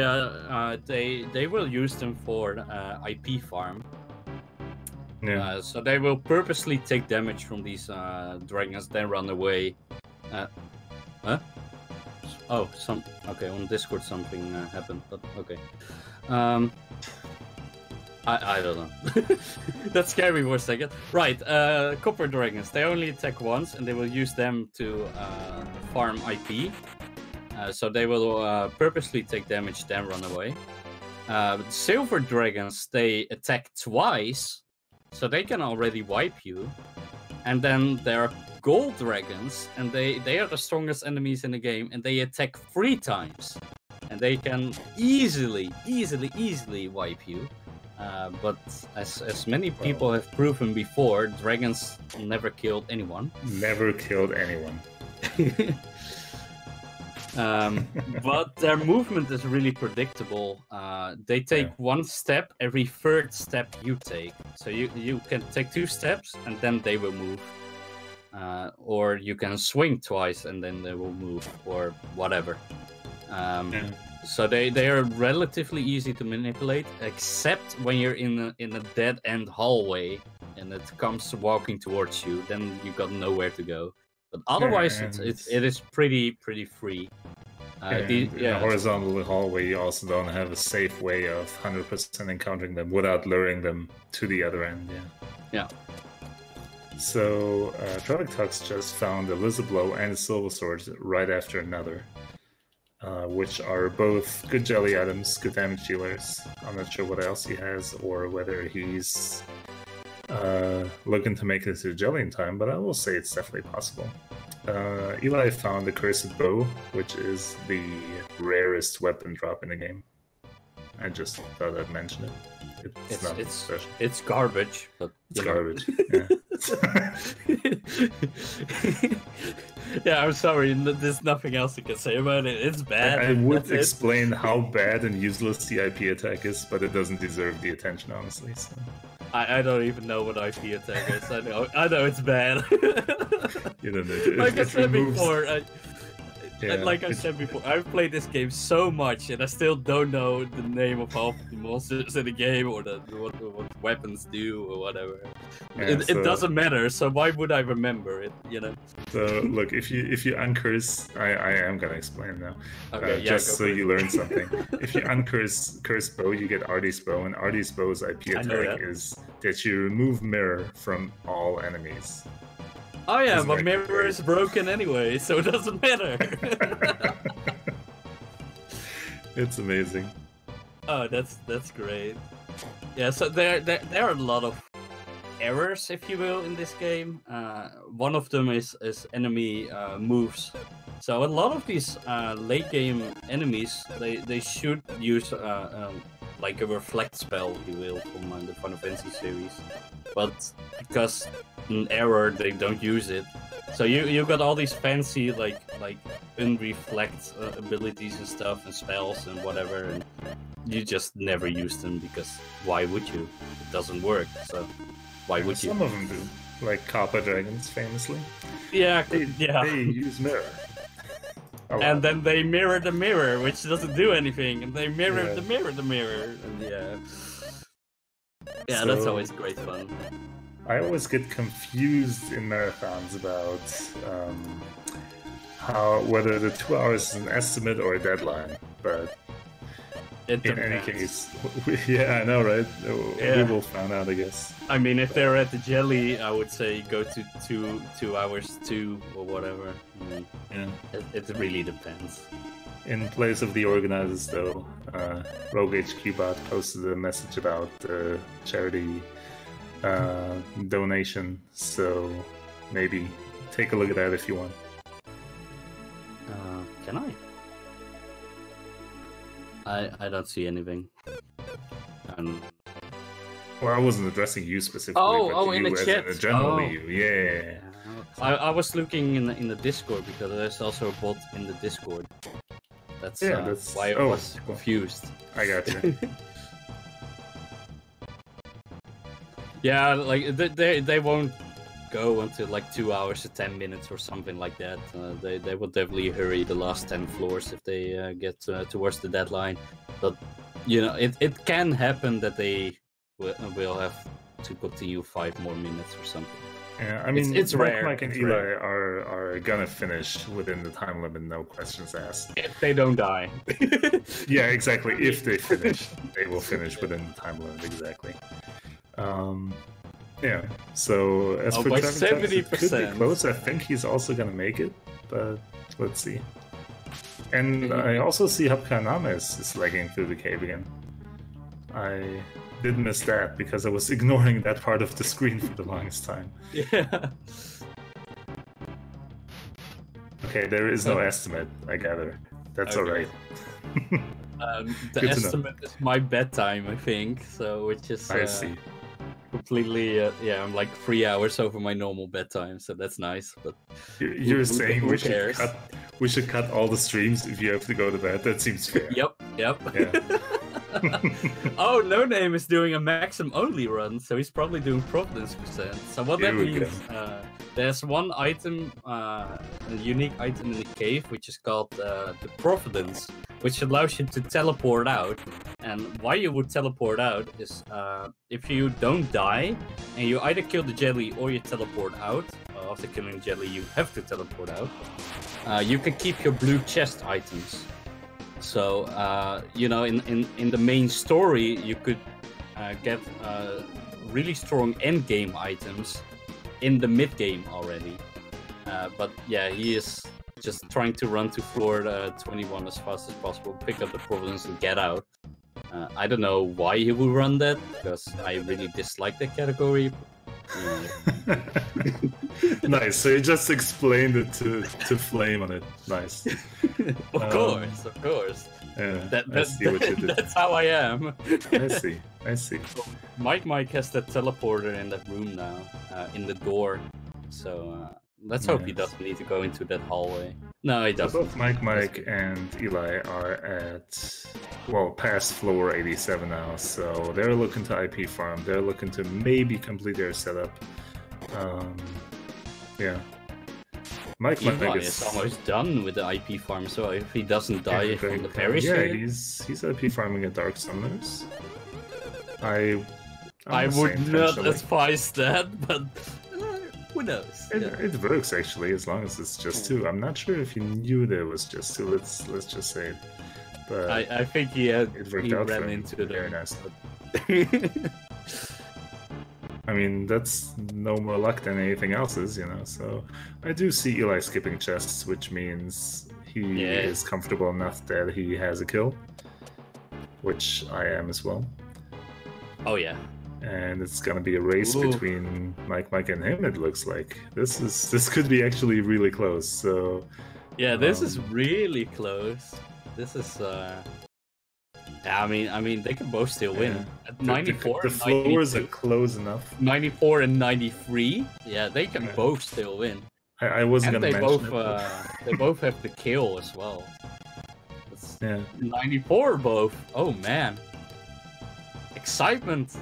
will use them for IP farm. Yeah. So they will purposely take damage from these dragons, then run away. Huh? Oh, okay. On Discord something happened, but okay. I don't know. That scared me for a second. Right, copper dragons. They only attack once, and they will use them to farm IP. So they will purposely take damage, then run away. Silver dragons, they attack twice, so they can already wipe you. And then there are gold dragons, and they are the strongest enemies in the game, and they attack 3 times. And they can easily wipe you. But as many people have proven before, dragons never killed anyone. Never killed anyone. But their movement is really predictable. They take 1 step every 3rd step you take. So you can take 2 steps and then they will move. Or you can swing twice and then they will move, or whatever. So they are relatively easy to manipulate, except when you're in a dead end hallway and it comes walking towards you. Then you got nowhere to go. But otherwise, it is pretty free. In a horizontal hallway, you also don't have a safe way of 100% encountering them without luring them to the other end. Yeah. So, Tux just found a Lizard Blow and a Silver Sword right after another, which are both good jelly items, good damage dealers. I'm not sure what else he has or whether he's looking to make this a jelly in time, but I will say it's definitely possible. Eli found the Cursed Bow, which is the rarest weapon drop in the game. I just thought I'd mention it. It's not special. It's garbage, but it's garbage. Yeah, I'm sorry. There's nothing else you can say about it. It's bad. I would explain how bad and useless the IP attack is, but it doesn't deserve the attention, honestly. So. I don't even know what IP attack is. I know it's bad. You don't know. Like I said before, I've played this game so much, and I still don't know the name of half the monsters in the game or what weapons do or whatever. It doesn't matter. So why would I remember it? You know. So look, if you uncurse, I am gonna explain now. Okay, just so you learn something. If you uncurse Curse Bow, you get Artie's Bow, and Artie's Bow's IP attack is that you remove mirror from all enemies. Oh yeah, but mirror is broken anyway, so it doesn't matter. It's amazing. Oh, that's great. Yeah, so there are a lot of errors, if you will, in this game. One of them is enemy moves. So a lot of these late game enemies, they should use like a reflect spell, if you will, from the Final Fantasy series, but because an error they don't use it. So you got all these fancy like unreflect abilities and stuff and spells and whatever, and you just never use them because why would you? It doesn't work. So why would you? Some of them do, like Copper Dragons, famously. Yeah, they use mirror. And then they mirror the mirror, which doesn't do anything, and they mirror the mirror, and so, that's always great fun. I always get confused in marathons about whether the 2 hours is an estimate or a deadline, but in any case, I know, right? We will find out, I guess. I mean, if they're at the jelly, I would say go to 2 hours 2 or whatever. It really depends. In place of the organizers, though, Rogue HQ-Bot posted a message about charity donation, so maybe take a look at that if you want. Can I don't see anything. Well, I wasn't addressing you specifically, but in you the as chat. in generally you. Yeah. I was looking in the Discord because there's also a bot in the Discord. That's why I was confused. I got you. Yeah, like they won't go until like 2 hours or 10 minutes or something like that. They will definitely hurry the last 10 floors if they get towards the deadline. But you know, it can happen that they will have to continue 5 more minutes or something. Yeah, I mean, it's rare. Mike and Eli are gonna finish within the time limit, no questions asked. If they don't die. Yeah, exactly. If they finish, they will finish within the time limit, exactly. Yeah, so as for by Travis, 70%. it could be close. I think he's also gonna make it, but let's see. And I also see Hapkaname is lagging through the cave again. I did miss that because I was ignoring that part of the screen for the longest time. Yeah. Okay, there is no estimate, I gather. That's Okay. alright. The estimate is my bedtime, I think. So, which is I see. completely, I'm like 3 hours over my normal bedtime, so that's nice. But You're saying who we should cut all the streams if you have to go to bed? That seems fair. Yep. Yeah. Oh, No Name is doing a Maxim only run, so he's probably doing Providence %. So what that means, there's one item, a unique item in the cave, which is called the Providence, which allows you to teleport out. And why you would teleport out is if you don't die, and you either kill the jelly or you teleport out after killing Jelly, you have to teleport out. You can keep your blue chest items. So, you know, in the main story, you could get really strong end game items in the mid game already. But yeah, he is just trying to run to floor 21 as fast as possible, pick up the providence and get out. I don't know why he would run that, because I really dislike that category. Nice. So you just explained it to Flame on it. Nice. Of course. Yeah, I see what you did. That's how I am. I see. Mike has that teleporter in that room now, in the door. So let's hope he doesn't need to go into that hallway. No, he doesn't. Both Mike and Eli are at, well, past floor 87 now, so they're looking to IP farm. They're looking to maybe complete their setup. Yeah. Mike is almost done with the IP farm, so if he doesn't die from the parry he's IP farming at Dark Summoners. I would not advise that, but who knows? It works actually, as long as it's just 2. I'm not sure if he knew there was just 2. Let's just say it. But I think he ran into the very nice. I mean, that's no more luck than anything else is, you know. So I do see Eli skipping chests, which means he is comfortable enough that he has a kill, which I am as well. Oh yeah. And it's gonna be a race between Mike and him. It looks like this could be actually really close. So yeah, this is really close. This is I mean, they can both still win. At 94, the floors are close enough. 94 and 93. Yeah, they can both still win. I wasn't gonna mention it. They both have the kill as well. Yeah. 94 both. Oh man. Excitement.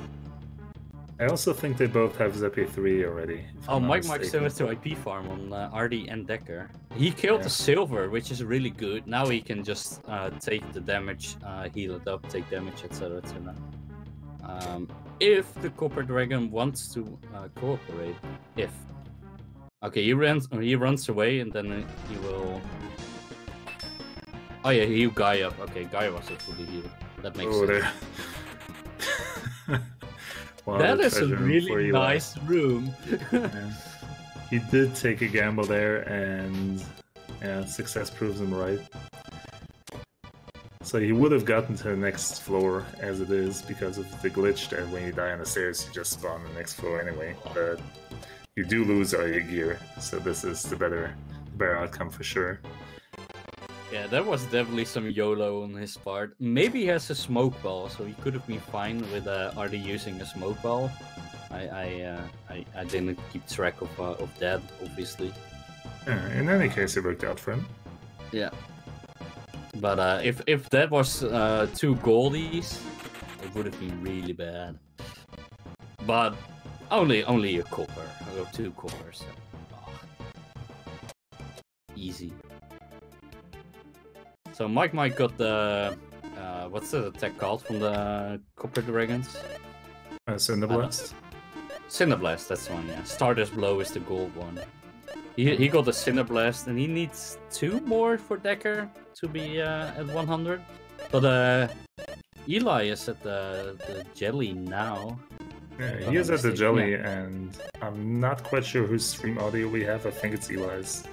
I also think they both have Zeppy 3 already. Oh, Mike still has to IP farm on RD and Decker. He killed the silver, which is really good. Now he can just take the damage, heal it up, take damage, etc. etc. If the Copper Dragon wants to cooperate, okay, he runs away and then he will. Oh yeah, he healed Guy up. Okay, Guy was fully healed. That makes sense. Wow, that is a really nice room. Yeah. He did take a gamble there, and success proves him right. So he would have gotten to the next floor as it is because of the glitch that when you die on the stairs, you just spawn the next floor anyway. But you do lose all your gear, so this is the better outcome for sure. Yeah, that was definitely some YOLO on his part. Maybe he has a smoke ball, so he could have been fine with RD using a smoke ball. I didn't keep track of that, obviously. Yeah, in any case, it worked out for him. Yeah. But if that was 2 goldies, it would have been really bad. But only a copper, or 2 coppers. Easy. So Mike got the what's the attack called from the Copper Dragons? Cinderblast. Cinderblast, that's the one. Yeah. Stardust Blow is the gold one. He got the Cinderblast, and he needs 2 more for Decker to be at 100. But Eli is at the jelly now. Yeah, he is at the jelly, and I'm not quite sure whose stream audio we have. I think it's Eli's.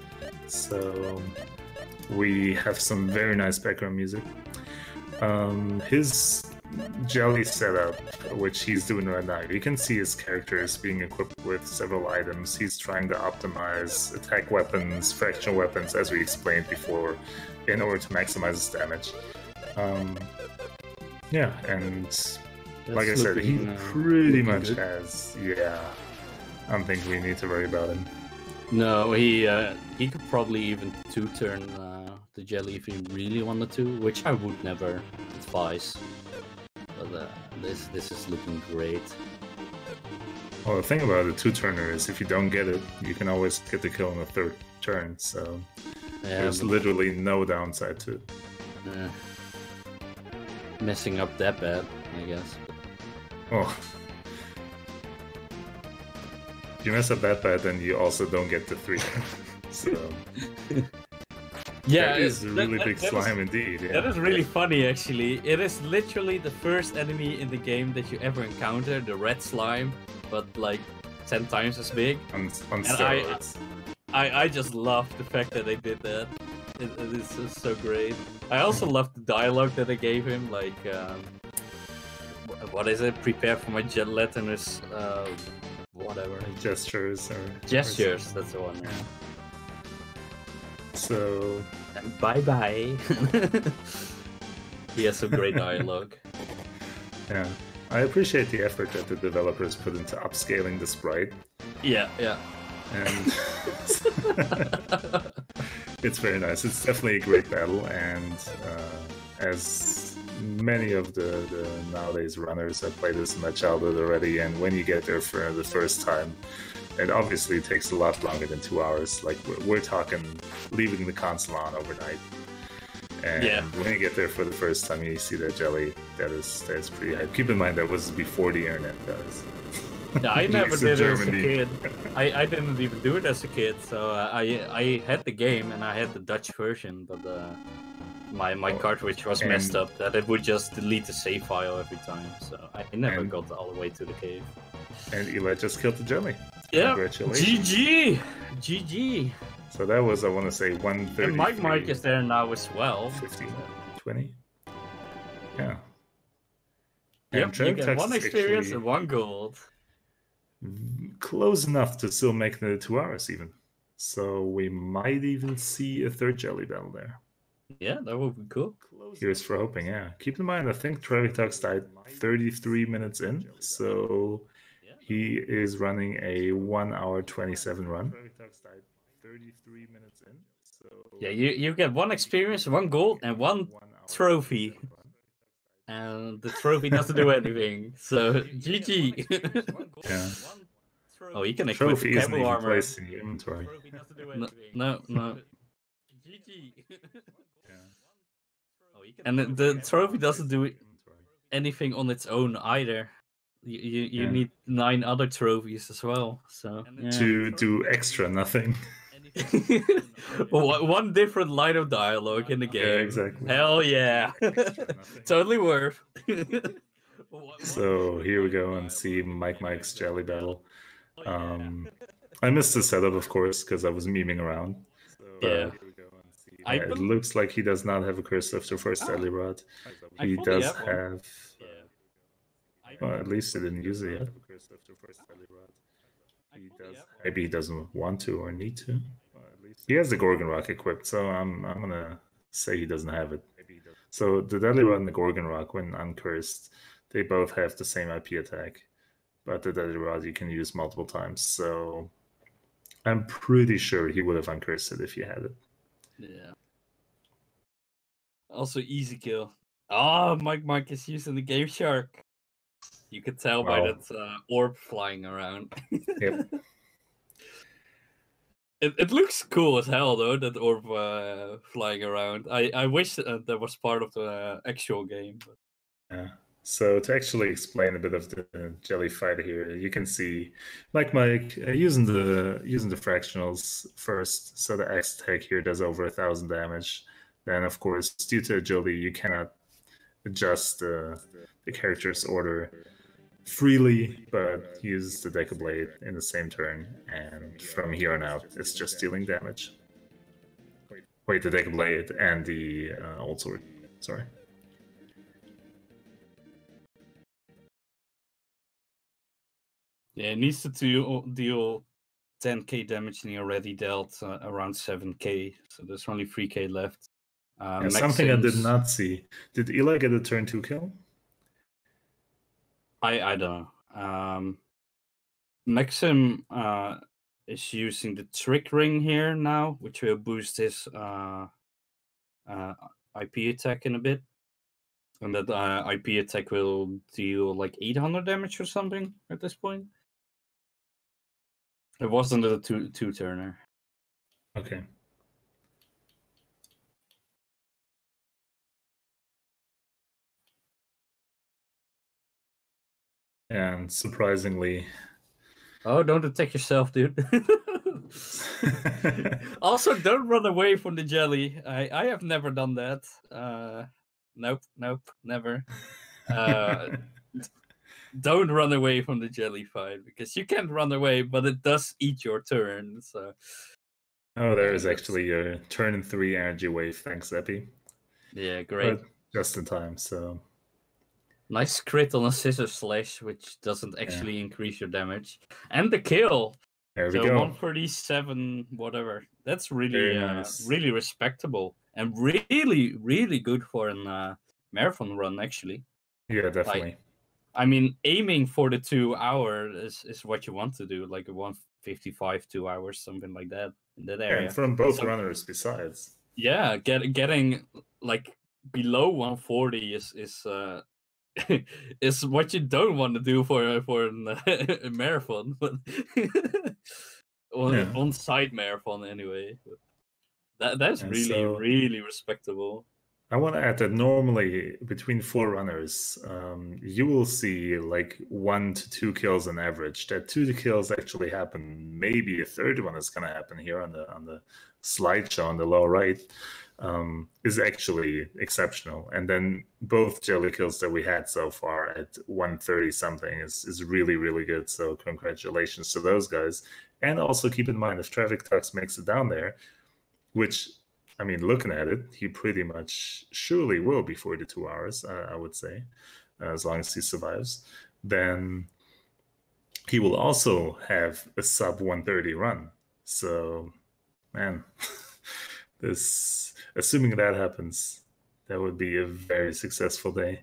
So we have some very nice background music. His jelly setup, which he's doing right now, you can see his character is being equipped with several items. He's trying to optimize attack weapons, fractional weapons, as we explained before, in order to maximize his damage. Yeah, and like I said, he pretty much has. Yeah, I don't think we need to worry about him. No, he could probably even 2-turn the jelly if he really wanted to, which I would never advise. But this is looking great. Well, the thing about a 2-turner is if you don't get it, you can always get the kill on the 3rd turn. So there's literally no downside to it. Messing up that bad, I guess. Oh. you mess up that bad, then you also don't get the 3. So Yeah, that is a really that- big that slime is- indeed. Yeah. That is really funny, actually. It is literally the first enemy in the game that you ever encounter, the red slime, but like 10 times as big. on And steroids. I just love the fact that they did that. It is just so great. I also love the dialogue that they gave him, like, what is it? Prepare for my gelatinous, whatever. Gestures or Gestures, that's the one. Yeah. So And bye bye. He has some great dialogue. yeah, I appreciate the effort that the developers put into upscaling the sprite, Yeah, yeah. and it's very nice. It's definitely a great battle, and as many of the nowadays runners have played this in my childhood already, and when you get there for the first time, it obviously takes a lot longer than 2 hours. Like we're talking leaving the console on overnight. And Yeah. when you get there for the first time, you see that jelly. That's pretty hype. Keep in mind that was before the internet, guys. Yeah, I never Leaks in did it as a Germany. kid. I didn't even do it as a kid. So I had the game and I had the Dutch version, but my cartridge was messed up that it would just delete the save file every time. So I never And- got all the way to the cave. And Eli just killed the jelly. Yeah. Congratulations. GG. So that was, I want to say, 130. And Mike is there now as well. 50, 20. Yeah. Yep, And you Trev get Text one is experience actually and 1 gold. close enough to still make the 2 hours even. So we might even see a third jelly battle there. Yeah, that would be cool. Here's for hoping, yeah. Keep in mind, I think Trevitux died 33 minutes in, so he is running a 1 hour 27 run. Yeah, you get 1 experience, 1 gold, and 1 trophy. And the trophy doesn't do anything. So GG. Yeah. Oh, you can equip Trophy the isn't camo even armor. placed in your inventory. No. GG. And the trophy doesn't do anything on its own either. You Yeah. need 9 other trophies as well. So yeah. To do extra nothing. One different line of dialogue in the game. Yeah, exactly. Hell yeah. Totally worth. So here we go and see Mike's jelly battle. I missed the setup, of course, because I was memeing around. Yeah. Yeah, it looks like he does not have a curse after first deadly rod. He fully does have one. have. Well, at least he didn't use it yet. Maybe he doesn't want to or need to. He has the Gorgon Rock equipped, so I'm gonna say he doesn't have it. So the Deadly Rod and the Gorgon Rock, when uncursed, they both have the same IP attack, but the Deadly Rod you can use multiple times. So I'm pretty sure he would have uncursed it if you had it. Yeah. Also easy kill. Oh, Mike is using the Game Shark. You could tell by Wow. that orb flying around. Yep. It looks cool as hell though, that orb flying around. I wish that was part of the actual game. But... Yeah. So to actually explain a bit of the jelly fight here, you can see Mike using the fractionals first. So the X tag here does over 1,000 damage. Then of course, due to agility, you cannot adjust the character's order freely, but use the Deca Blade in the same turn, and from here on out, it's just dealing damage. Wait, the Deca Blade and the old sword. Sorry. Yeah, it needs to deal 10k damage and he already dealt around 7k, so there's only 3k left. Yeah, something I did not see. Did Eli get a turn 2 kill? I don't know. Maxim is using the trick ring here now, which will boost his IP attack in a bit. And that IP attack will deal like 800 damage or something at this point. It wasn't a two-turner. Okay. And surprisingly, Oh, don't attack yourself, dude. Also, don't run away from the jelly. I have never done that. Nope, never. Don't run away from the jelly fight, because you can't run away, but it does eat your turn. So. Oh, there is actually a turn 3 energy wave. Thanks, Epi. Yeah, great. But just in time, so. Nice crit on a scissor slash, which doesn't actually increase your damage. And the kill! There we So go. 147, whatever. That's really, nice. really respectable. And really, really good for a marathon run, actually. Yeah, definitely. I mean, aiming for the 2 hours is what you want to do, like a 155, 2 hours, something like that, in that area. And from both runners, besides. Yeah, getting like below 140 is is what you don't want to do for a marathon, but on site marathon anyway. That's really really respectable. I want to add that normally between 4 runners, you will see like 1 to 2 kills on average. That 2 kills actually happen. Maybe a third one is going to happen here on the slideshow on the lower right. Is actually exceptional. And then both jelly kills that we had so far at 130 something is really, really good. So congratulations to those guys. And also keep in mind, if Traffic Tux makes it down there, which, I mean, looking at it, he pretty much surely will before the 2 hours, I would say, as long as he survives, then he will also have a sub 130 run. So, man, assuming that happens, that would be a very successful day.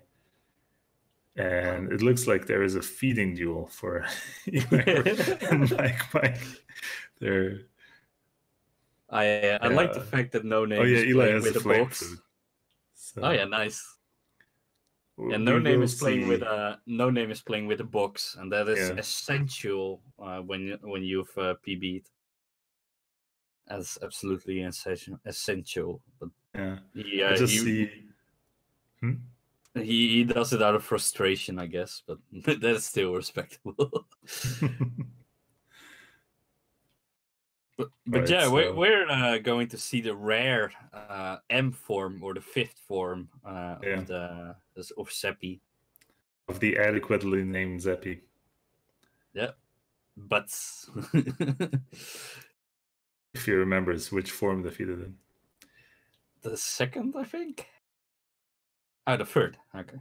And it looks like there is a feeding duel for Eli and Mike. I like the fact that No Name is Eli playing has with a the flame box. food. So Oh yeah, nice. And No Name is playing with No Name is playing with a box, and that is essential when you've PB'd. That's absolutely essential. But he does it out of frustration, I guess, but that's still respectable. But right, yeah, so we're going to see the rare M form or the 5th form of Zeppi. Of the adequately named Zeppi. Yeah, but if he remembers which form defeated him. The 2nd, I think. Oh, the 3rd. Okay.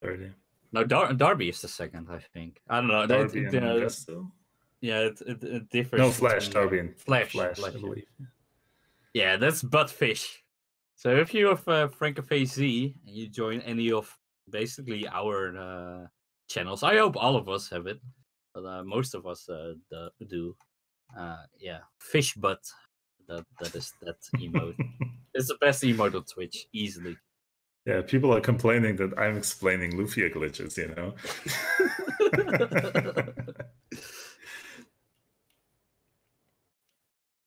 3rd, yeah. No, Darby is the 2nd, I think. I don't know. Darby and Vesto? Yeah, it differs. No, Flash, Darby and Flash, I believe. Yeah, that's Buttfish. So if you have FrancoFaZ and you join any of basically our channels, I hope all of us have it, but most of us do. Yeah, fish butt. That is that emote. It's the best emote on Twitch, easily. Yeah, people are complaining that I'm explaining Lufia glitches, you know.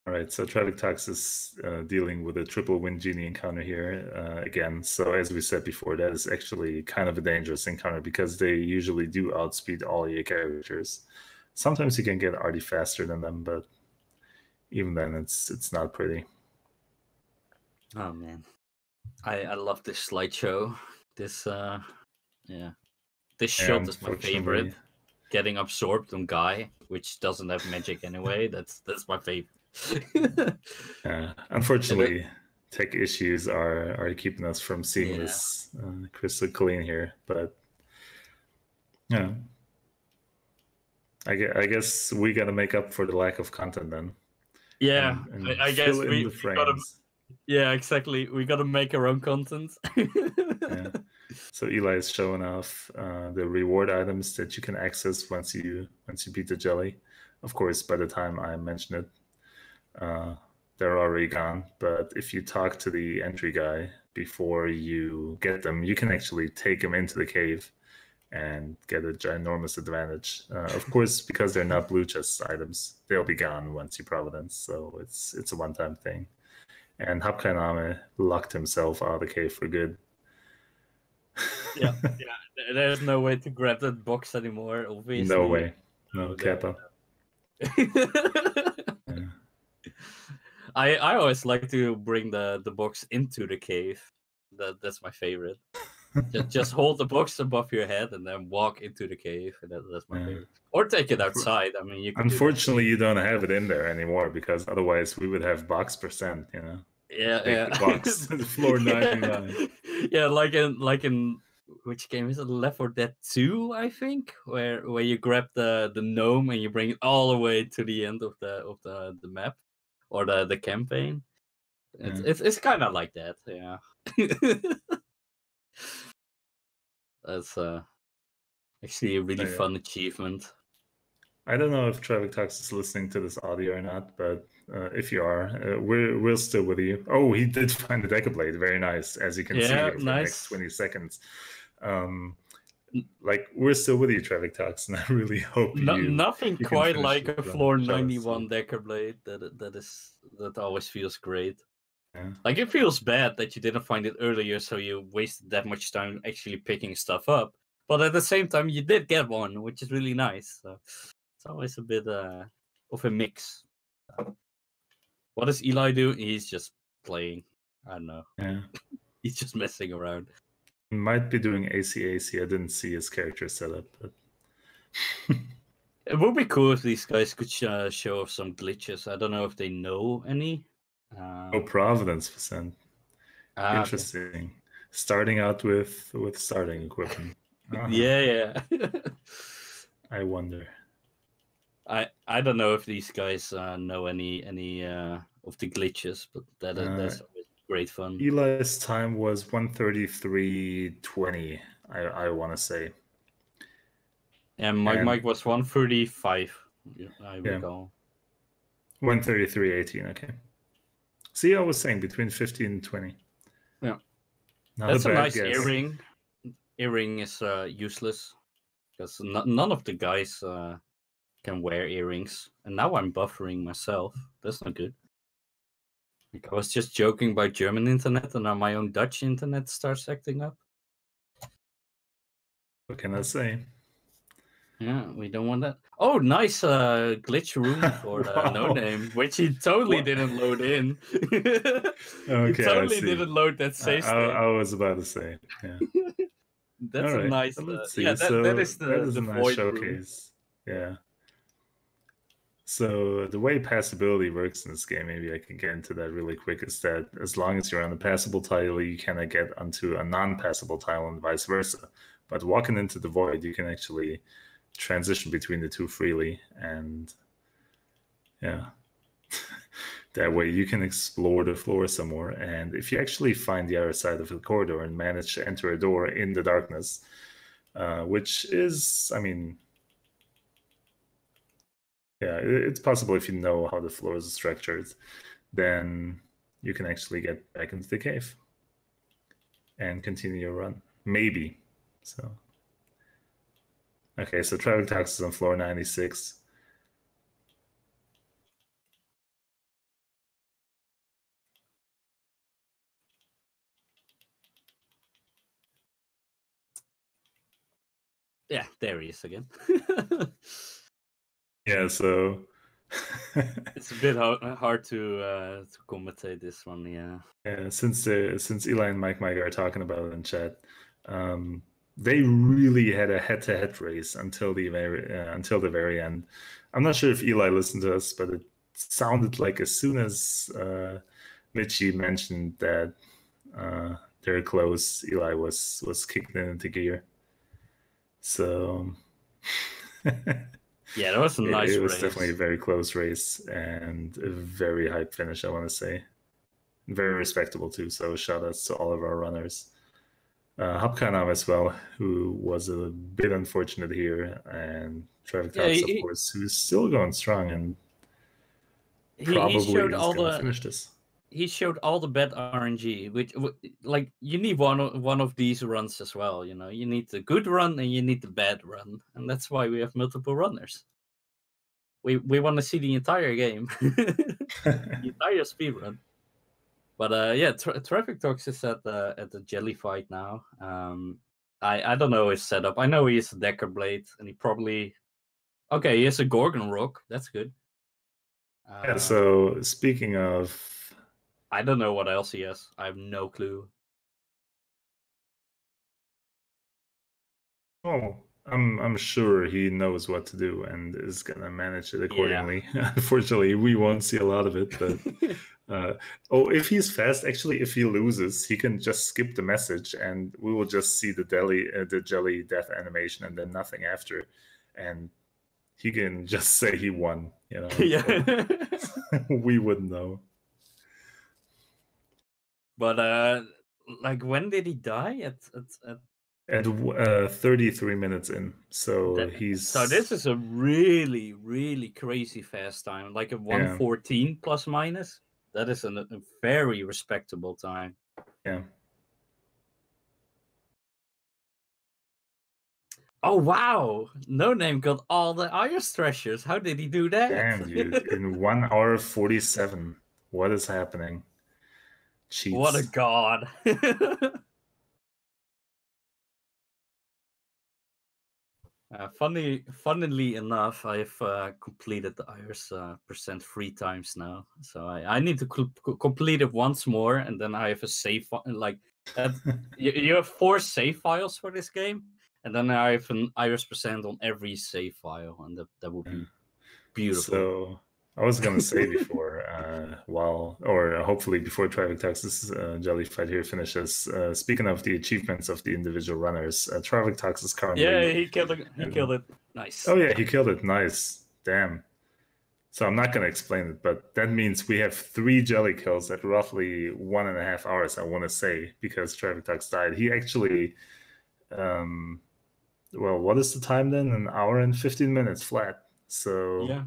All right, so Traffic Tux is dealing with a triple Wind Genie encounter here again. So as we said before, that is actually kind of a dangerous encounter because they usually do outspeed all your characters. Sometimes you can get Artie faster than them, but even then, it's not pretty. Oh man, I love this slideshow. This this shot is my favorite. Getting absorbed on Guy, which doesn't have magic anyway. That's my favorite. Unfortunately, tech issues are keeping us from seeing this crystal clean here. But yeah, I guess we got to make up for the lack of content then. Yeah, and I guess we gotta. Yeah, exactly. We got to make our own content. Yeah. So Eli is showing off the reward items that you can access once you beat the jelly. Of course, by the time I mention it, they're already gone. But if you talk to the entry guy before you get them, you can actually take them into the cave and get a ginormous advantage. Of course, because they're not blue chest items, they'll be gone once you Providence. So it's a one-time thing. And Rogue-a-rama locked himself out of the cave for good. Yeah. There's no way to grab that box anymore, obviously. No way. No, Kappa. Yeah. I always like to bring the box into the cave. That's my favorite. Just hold the box above your head and then walk into the cave. And that's my Yeah. favorite. Or take it outside. I mean, you can. Unfortunately, you don't have it in there anymore because otherwise we would have box percent. You know. Yeah, Take yeah. the box, floor 99. Yeah, like in which game is it? Left 4 Dead 2, I think, where you grab the gnome and you bring it all the way to the end of the map or the campaign. It's kind of like that, yeah. That's actually a really fun achievement. I don't know if Traffic Talks is listening to this audio or not, but if you are, we're still with you. Oh, he did find the Deca Blade. Very nice, as you can see here for the next 20 seconds. Like, we're still with you, Traffic Talks, and I really hope nothing you quite like a floor 91 Deca Blade. That always feels great. Yeah. Like, it feels bad that you didn't find it earlier, so you wasted that much time actually picking stuff up. But at the same time, you did get one, which is really nice. So it's always a bit of a mix. What does Eli do? He's just playing. I don't know. Yeah. He's just messing around. He might be doing ACAC. I didn't see his character setup, but it would be cool if these guys could show off some glitches. I don't know if they know any. Oh, Providence percent. Interesting. Okay. Starting out with starting equipment. Yeah. I wonder. I don't know if these guys know any of the glitches, but that's great fun. Eli's time was 1:33:20. I want to say. And Mike was 1:35. I recall. 1:33:18. Okay. See, I was saying between 15 and 20. Yeah. Not that's a nice guess. earring. Earring is useless because none of the guys can wear earrings. And now I'm buffering myself. That's not good. Like, I was just joking about German internet, and now my own Dutch internet starts acting up. What can I say? Yeah, we don't want that. Oh, nice glitch room for No Name, which he totally didn't load in. Okay, he totally didn't load that save state. I was about to say, yeah. That's a nice. So let's see. Yeah, that is the nice showcase. Room. Yeah. So the way passability works in this game, maybe I can get into that really quick, is that as long as you're on a passable tile, you cannot get onto a non-passable tile and vice versa. But walking into the void, you can actually transition between the two freely, and yeah, that way you can explore the floor some more. And if you actually find the other side of the corridor and manage to enter a door in the darkness, which is, I mean, yeah, it's possible if you know how the floor is structured, then you can actually get back into the cave and continue your run. Maybe. So, okay, so Traffic Talks is on floor 96. Yeah, there he is again. Yeah, so it's a bit hard to commentate this one. Yeah. Yeah, since Eli and Mike are talking about it in chat, they really had a head-to-head race until the very end. I'm not sure if Eli listened to us, but it sounded like as soon as Mitchie mentioned that they're close, Eli was kicked into gear. So yeah, that was a nice race. It was definitely a very close race and a very hype finish, I want to say. Very respectable too, so shout outs to all of our runners. Hapkanam as well, who was a bit unfortunate here, and Traffic Talks, of course, who's still going strong and probably is going to finish this. He showed all the bad RNG, which, like, you need one of these runs as well. You know, you need the good run and you need the bad run, and that's why we have multiple runners. We want to see the entire game, the entire speed run. But yeah, Traffic Talks is at the jelly fight now. I don't know his setup. I know he is a Decker Blade, and he probably Okay, he has a Gorgon Rock. That's good. Yeah, so speaking of... I don't know what else he has. I have no clue. Oh, I'm sure he knows what to do and is gonna manage it accordingly. Yeah. Unfortunately, we won't see a lot of it, but if he's fast, actually, if he loses, he can just skip the message, and we will just see the jelly death animation, and then nothing after, and he can just say he won. You know, Yeah. we wouldn't know. But like, when did he die? At 33 minutes in, so he's... So this is a really, really crazy fast time, like a 1:14 plus minus. That is a very respectable time. Yeah. Oh wow! No Name got all the Iris treasures. How did he do that? Damn, dude! In 1 hour 47, what is happening? Cheats. What a god! Funnily enough, I've completed the Iris percent 3 times now, so I need to complete it once more, and then I have a save like you have 4 save files for this game, and then I have an Iris percent on every save file, and that would be beautiful. So I was gonna say before, hopefully before Trivectox's jelly fight here finishes. Speaking of the achievements of the individual runners, Trivectox is currently... Yeah, he killed it. Nice. Oh yeah, he killed it. Nice. Damn. So I'm not gonna explain it, but that means we have 3 jelly kills at roughly 1.5 hours. I want to say, because Trivectox died. He actually, well, what is the time then? 1 hour and 15 minutes flat. So yeah.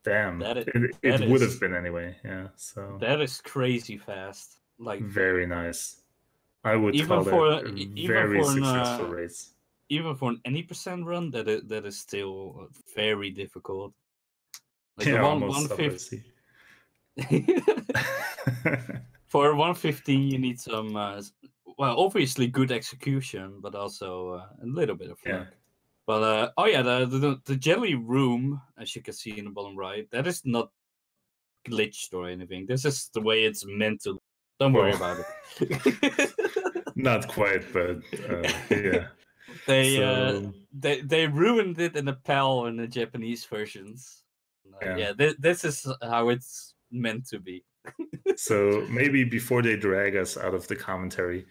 Damn, it would have been anyway. Yeah, so that is crazy fast. Like, very nice. I would call it a very successful race. Even for an any percent run, that is still very difficult. Like, yeah, almost 150. For 115, you need some obviously good execution, but also a little bit of luck. Yeah. But the jelly room, as you can see in the bottom right, that is not glitched or anything. This is the way it's meant to. Don't worry about it. Not quite, but yeah. They ruined it in the PAL in the Japanese versions. This is how it's meant to be. So maybe before they drag us out of the commentary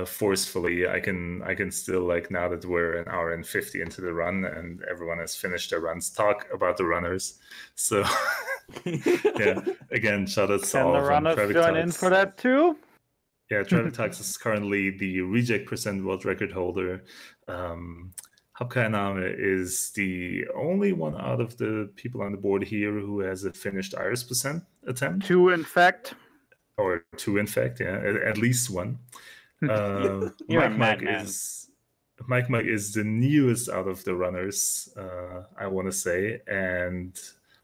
forcefully, I can still, like, now that we're 1 hour and 50 into the run and everyone has finished their runs, talk about the runners. So yeah, again, shout out to all the runners join in for that too? Yeah, Trivectox is currently the reject percent world record holder. Hapkainame is the only one out of the people on the board here who has a finished Iris percent attempt. 2, in fact. Or 2, in fact, yeah, at least 1. Mike is the newest out of the runners, I want to say, and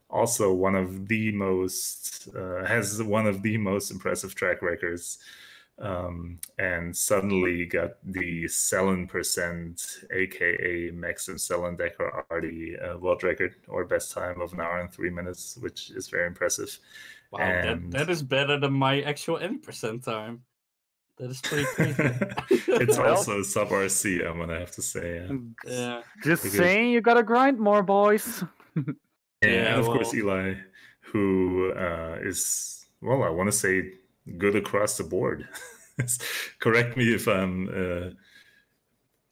also one of the most has one of the most impressive track records. And suddenly got the Selen percent, aka Maxim Selen Decker Arty world record, or best time of 1 hour and 3 minutes, which is very impressive. Wow, and that is better than my actual any percent time. That is pretty crazy. It's also sub RC, I'm gonna have to say. Yeah. Just saying, you gotta grind more, boys. And of course Eli, who is, well, I want to say good across the board. Correct me if I'm.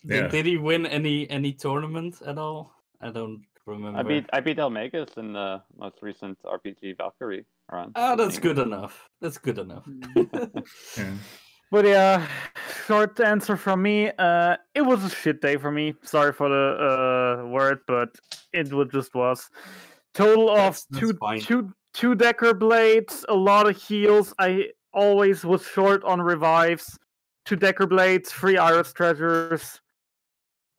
Did he win any tournament at all? I don't remember. I beat Elmegas in the most recent RPG Valkyrie run. Oh, that's good enough. That's good enough. Yeah. But yeah, short answer from me. It was a shit day for me. Sorry for the word, but it just was. Total of two Decker blades, a lot of heals. I always was short on revives. 2 Decker blades, 3 Iris treasures.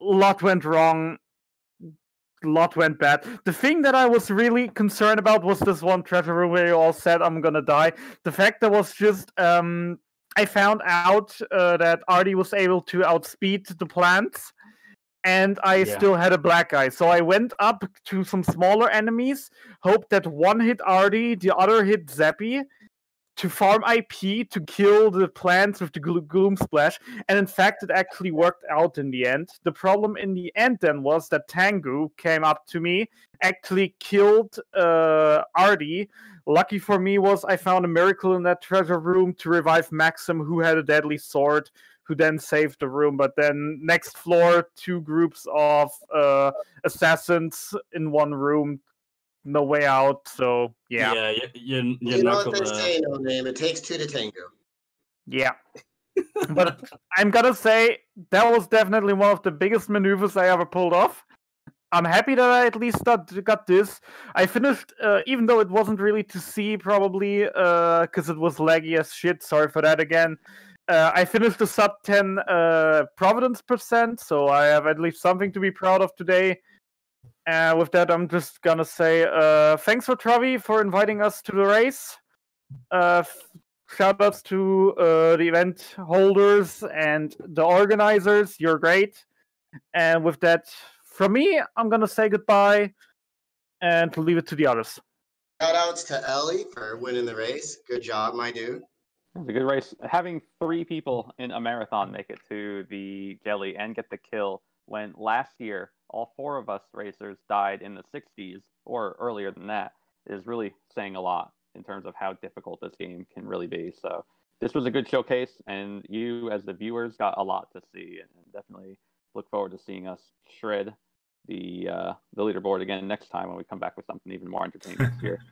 A lot went wrong. A lot went bad. The thing that I was really concerned about was this one treasure room where you all said I'm gonna die. The fact that was just I found out that Artie was able to outspeed the plants, and I still had a black guy. So I went up to some smaller enemies, hoped that one hit Artie, the other hit Zappy, to farm IP to kill the plants with the Gloom Splash, and in fact it actually worked out in the end. The problem in the end then was that Tengu came up to me, actually killed Artie. Lucky for me was I found a miracle in that treasure room to revive Maxim, who had a deadly sword, who then saved the room. But then next floor, 2 groups of assassins in one room, no way out. So yeah, you're You know not what they gonna. say, No Name. It takes 2 to tango. yeah. But I'm gonna say that was definitely one of the biggest maneuvers I ever pulled off. I'm happy that I at least got this. I finished, even though it wasn't really to see, probably, because it was laggy as shit. Sorry for that again. I finished the sub 10 Providence %, so I have at least something to be proud of today. With that, I'm just gonna say thanks for Travi for inviting us to the race. Shoutouts to the event holders and the organizers. You're great. And with that, from me, I'm gonna say goodbye and leave it to the others. Shoutouts to Ellie for winning the race. Good job, my dude. It was a good race. Having 3 people in a marathon make it to the jelly and get the kill when last year all 4 of us racers died in the 60s or earlier than that is really saying a lot in terms of how difficult this game can really be. So this was a good showcase, and you as the viewers got a lot to see, and definitely look forward to seeing us shred the leaderboard again next time when we come back with something even more entertaining this year.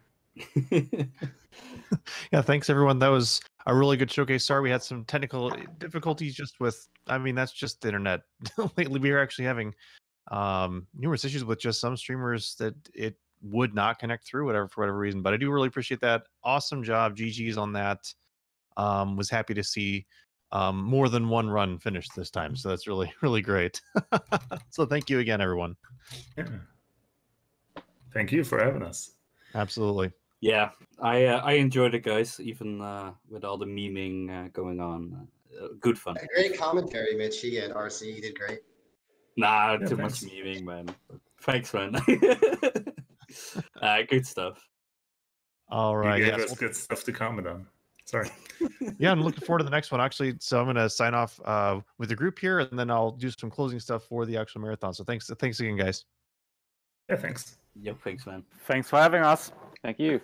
Yeah, thanks everyone. That was a really good showcase. Sorry we had some technical difficulties just with, I mean, that's just the internet. Lately we are actually having numerous issues with just some streamers that it would not connect through for whatever reason. But I do really appreciate that. Awesome job. GG's on that. Was happy to see more than one run finished this time. So that's really, really great. So thank you again, everyone. Yeah. Thank you for having us. Absolutely. Yeah, I enjoyed it, guys, even with all the memeing going on. Good fun. Great commentary, Mitchie and RC. You did great. Nah, Yeah, too thanks. much memeing, man. Thanks, man. Good stuff. All right. You gave Yes, us good stuff to comment on. Sorry. yeah, I'm looking forward to the next one, actually. So I'm going to sign off with the group here, and then I'll do some closing stuff for the actual marathon. So thanks again, guys. Yeah, thanks. Yep, thanks, man. Thanks for having us. Thank you.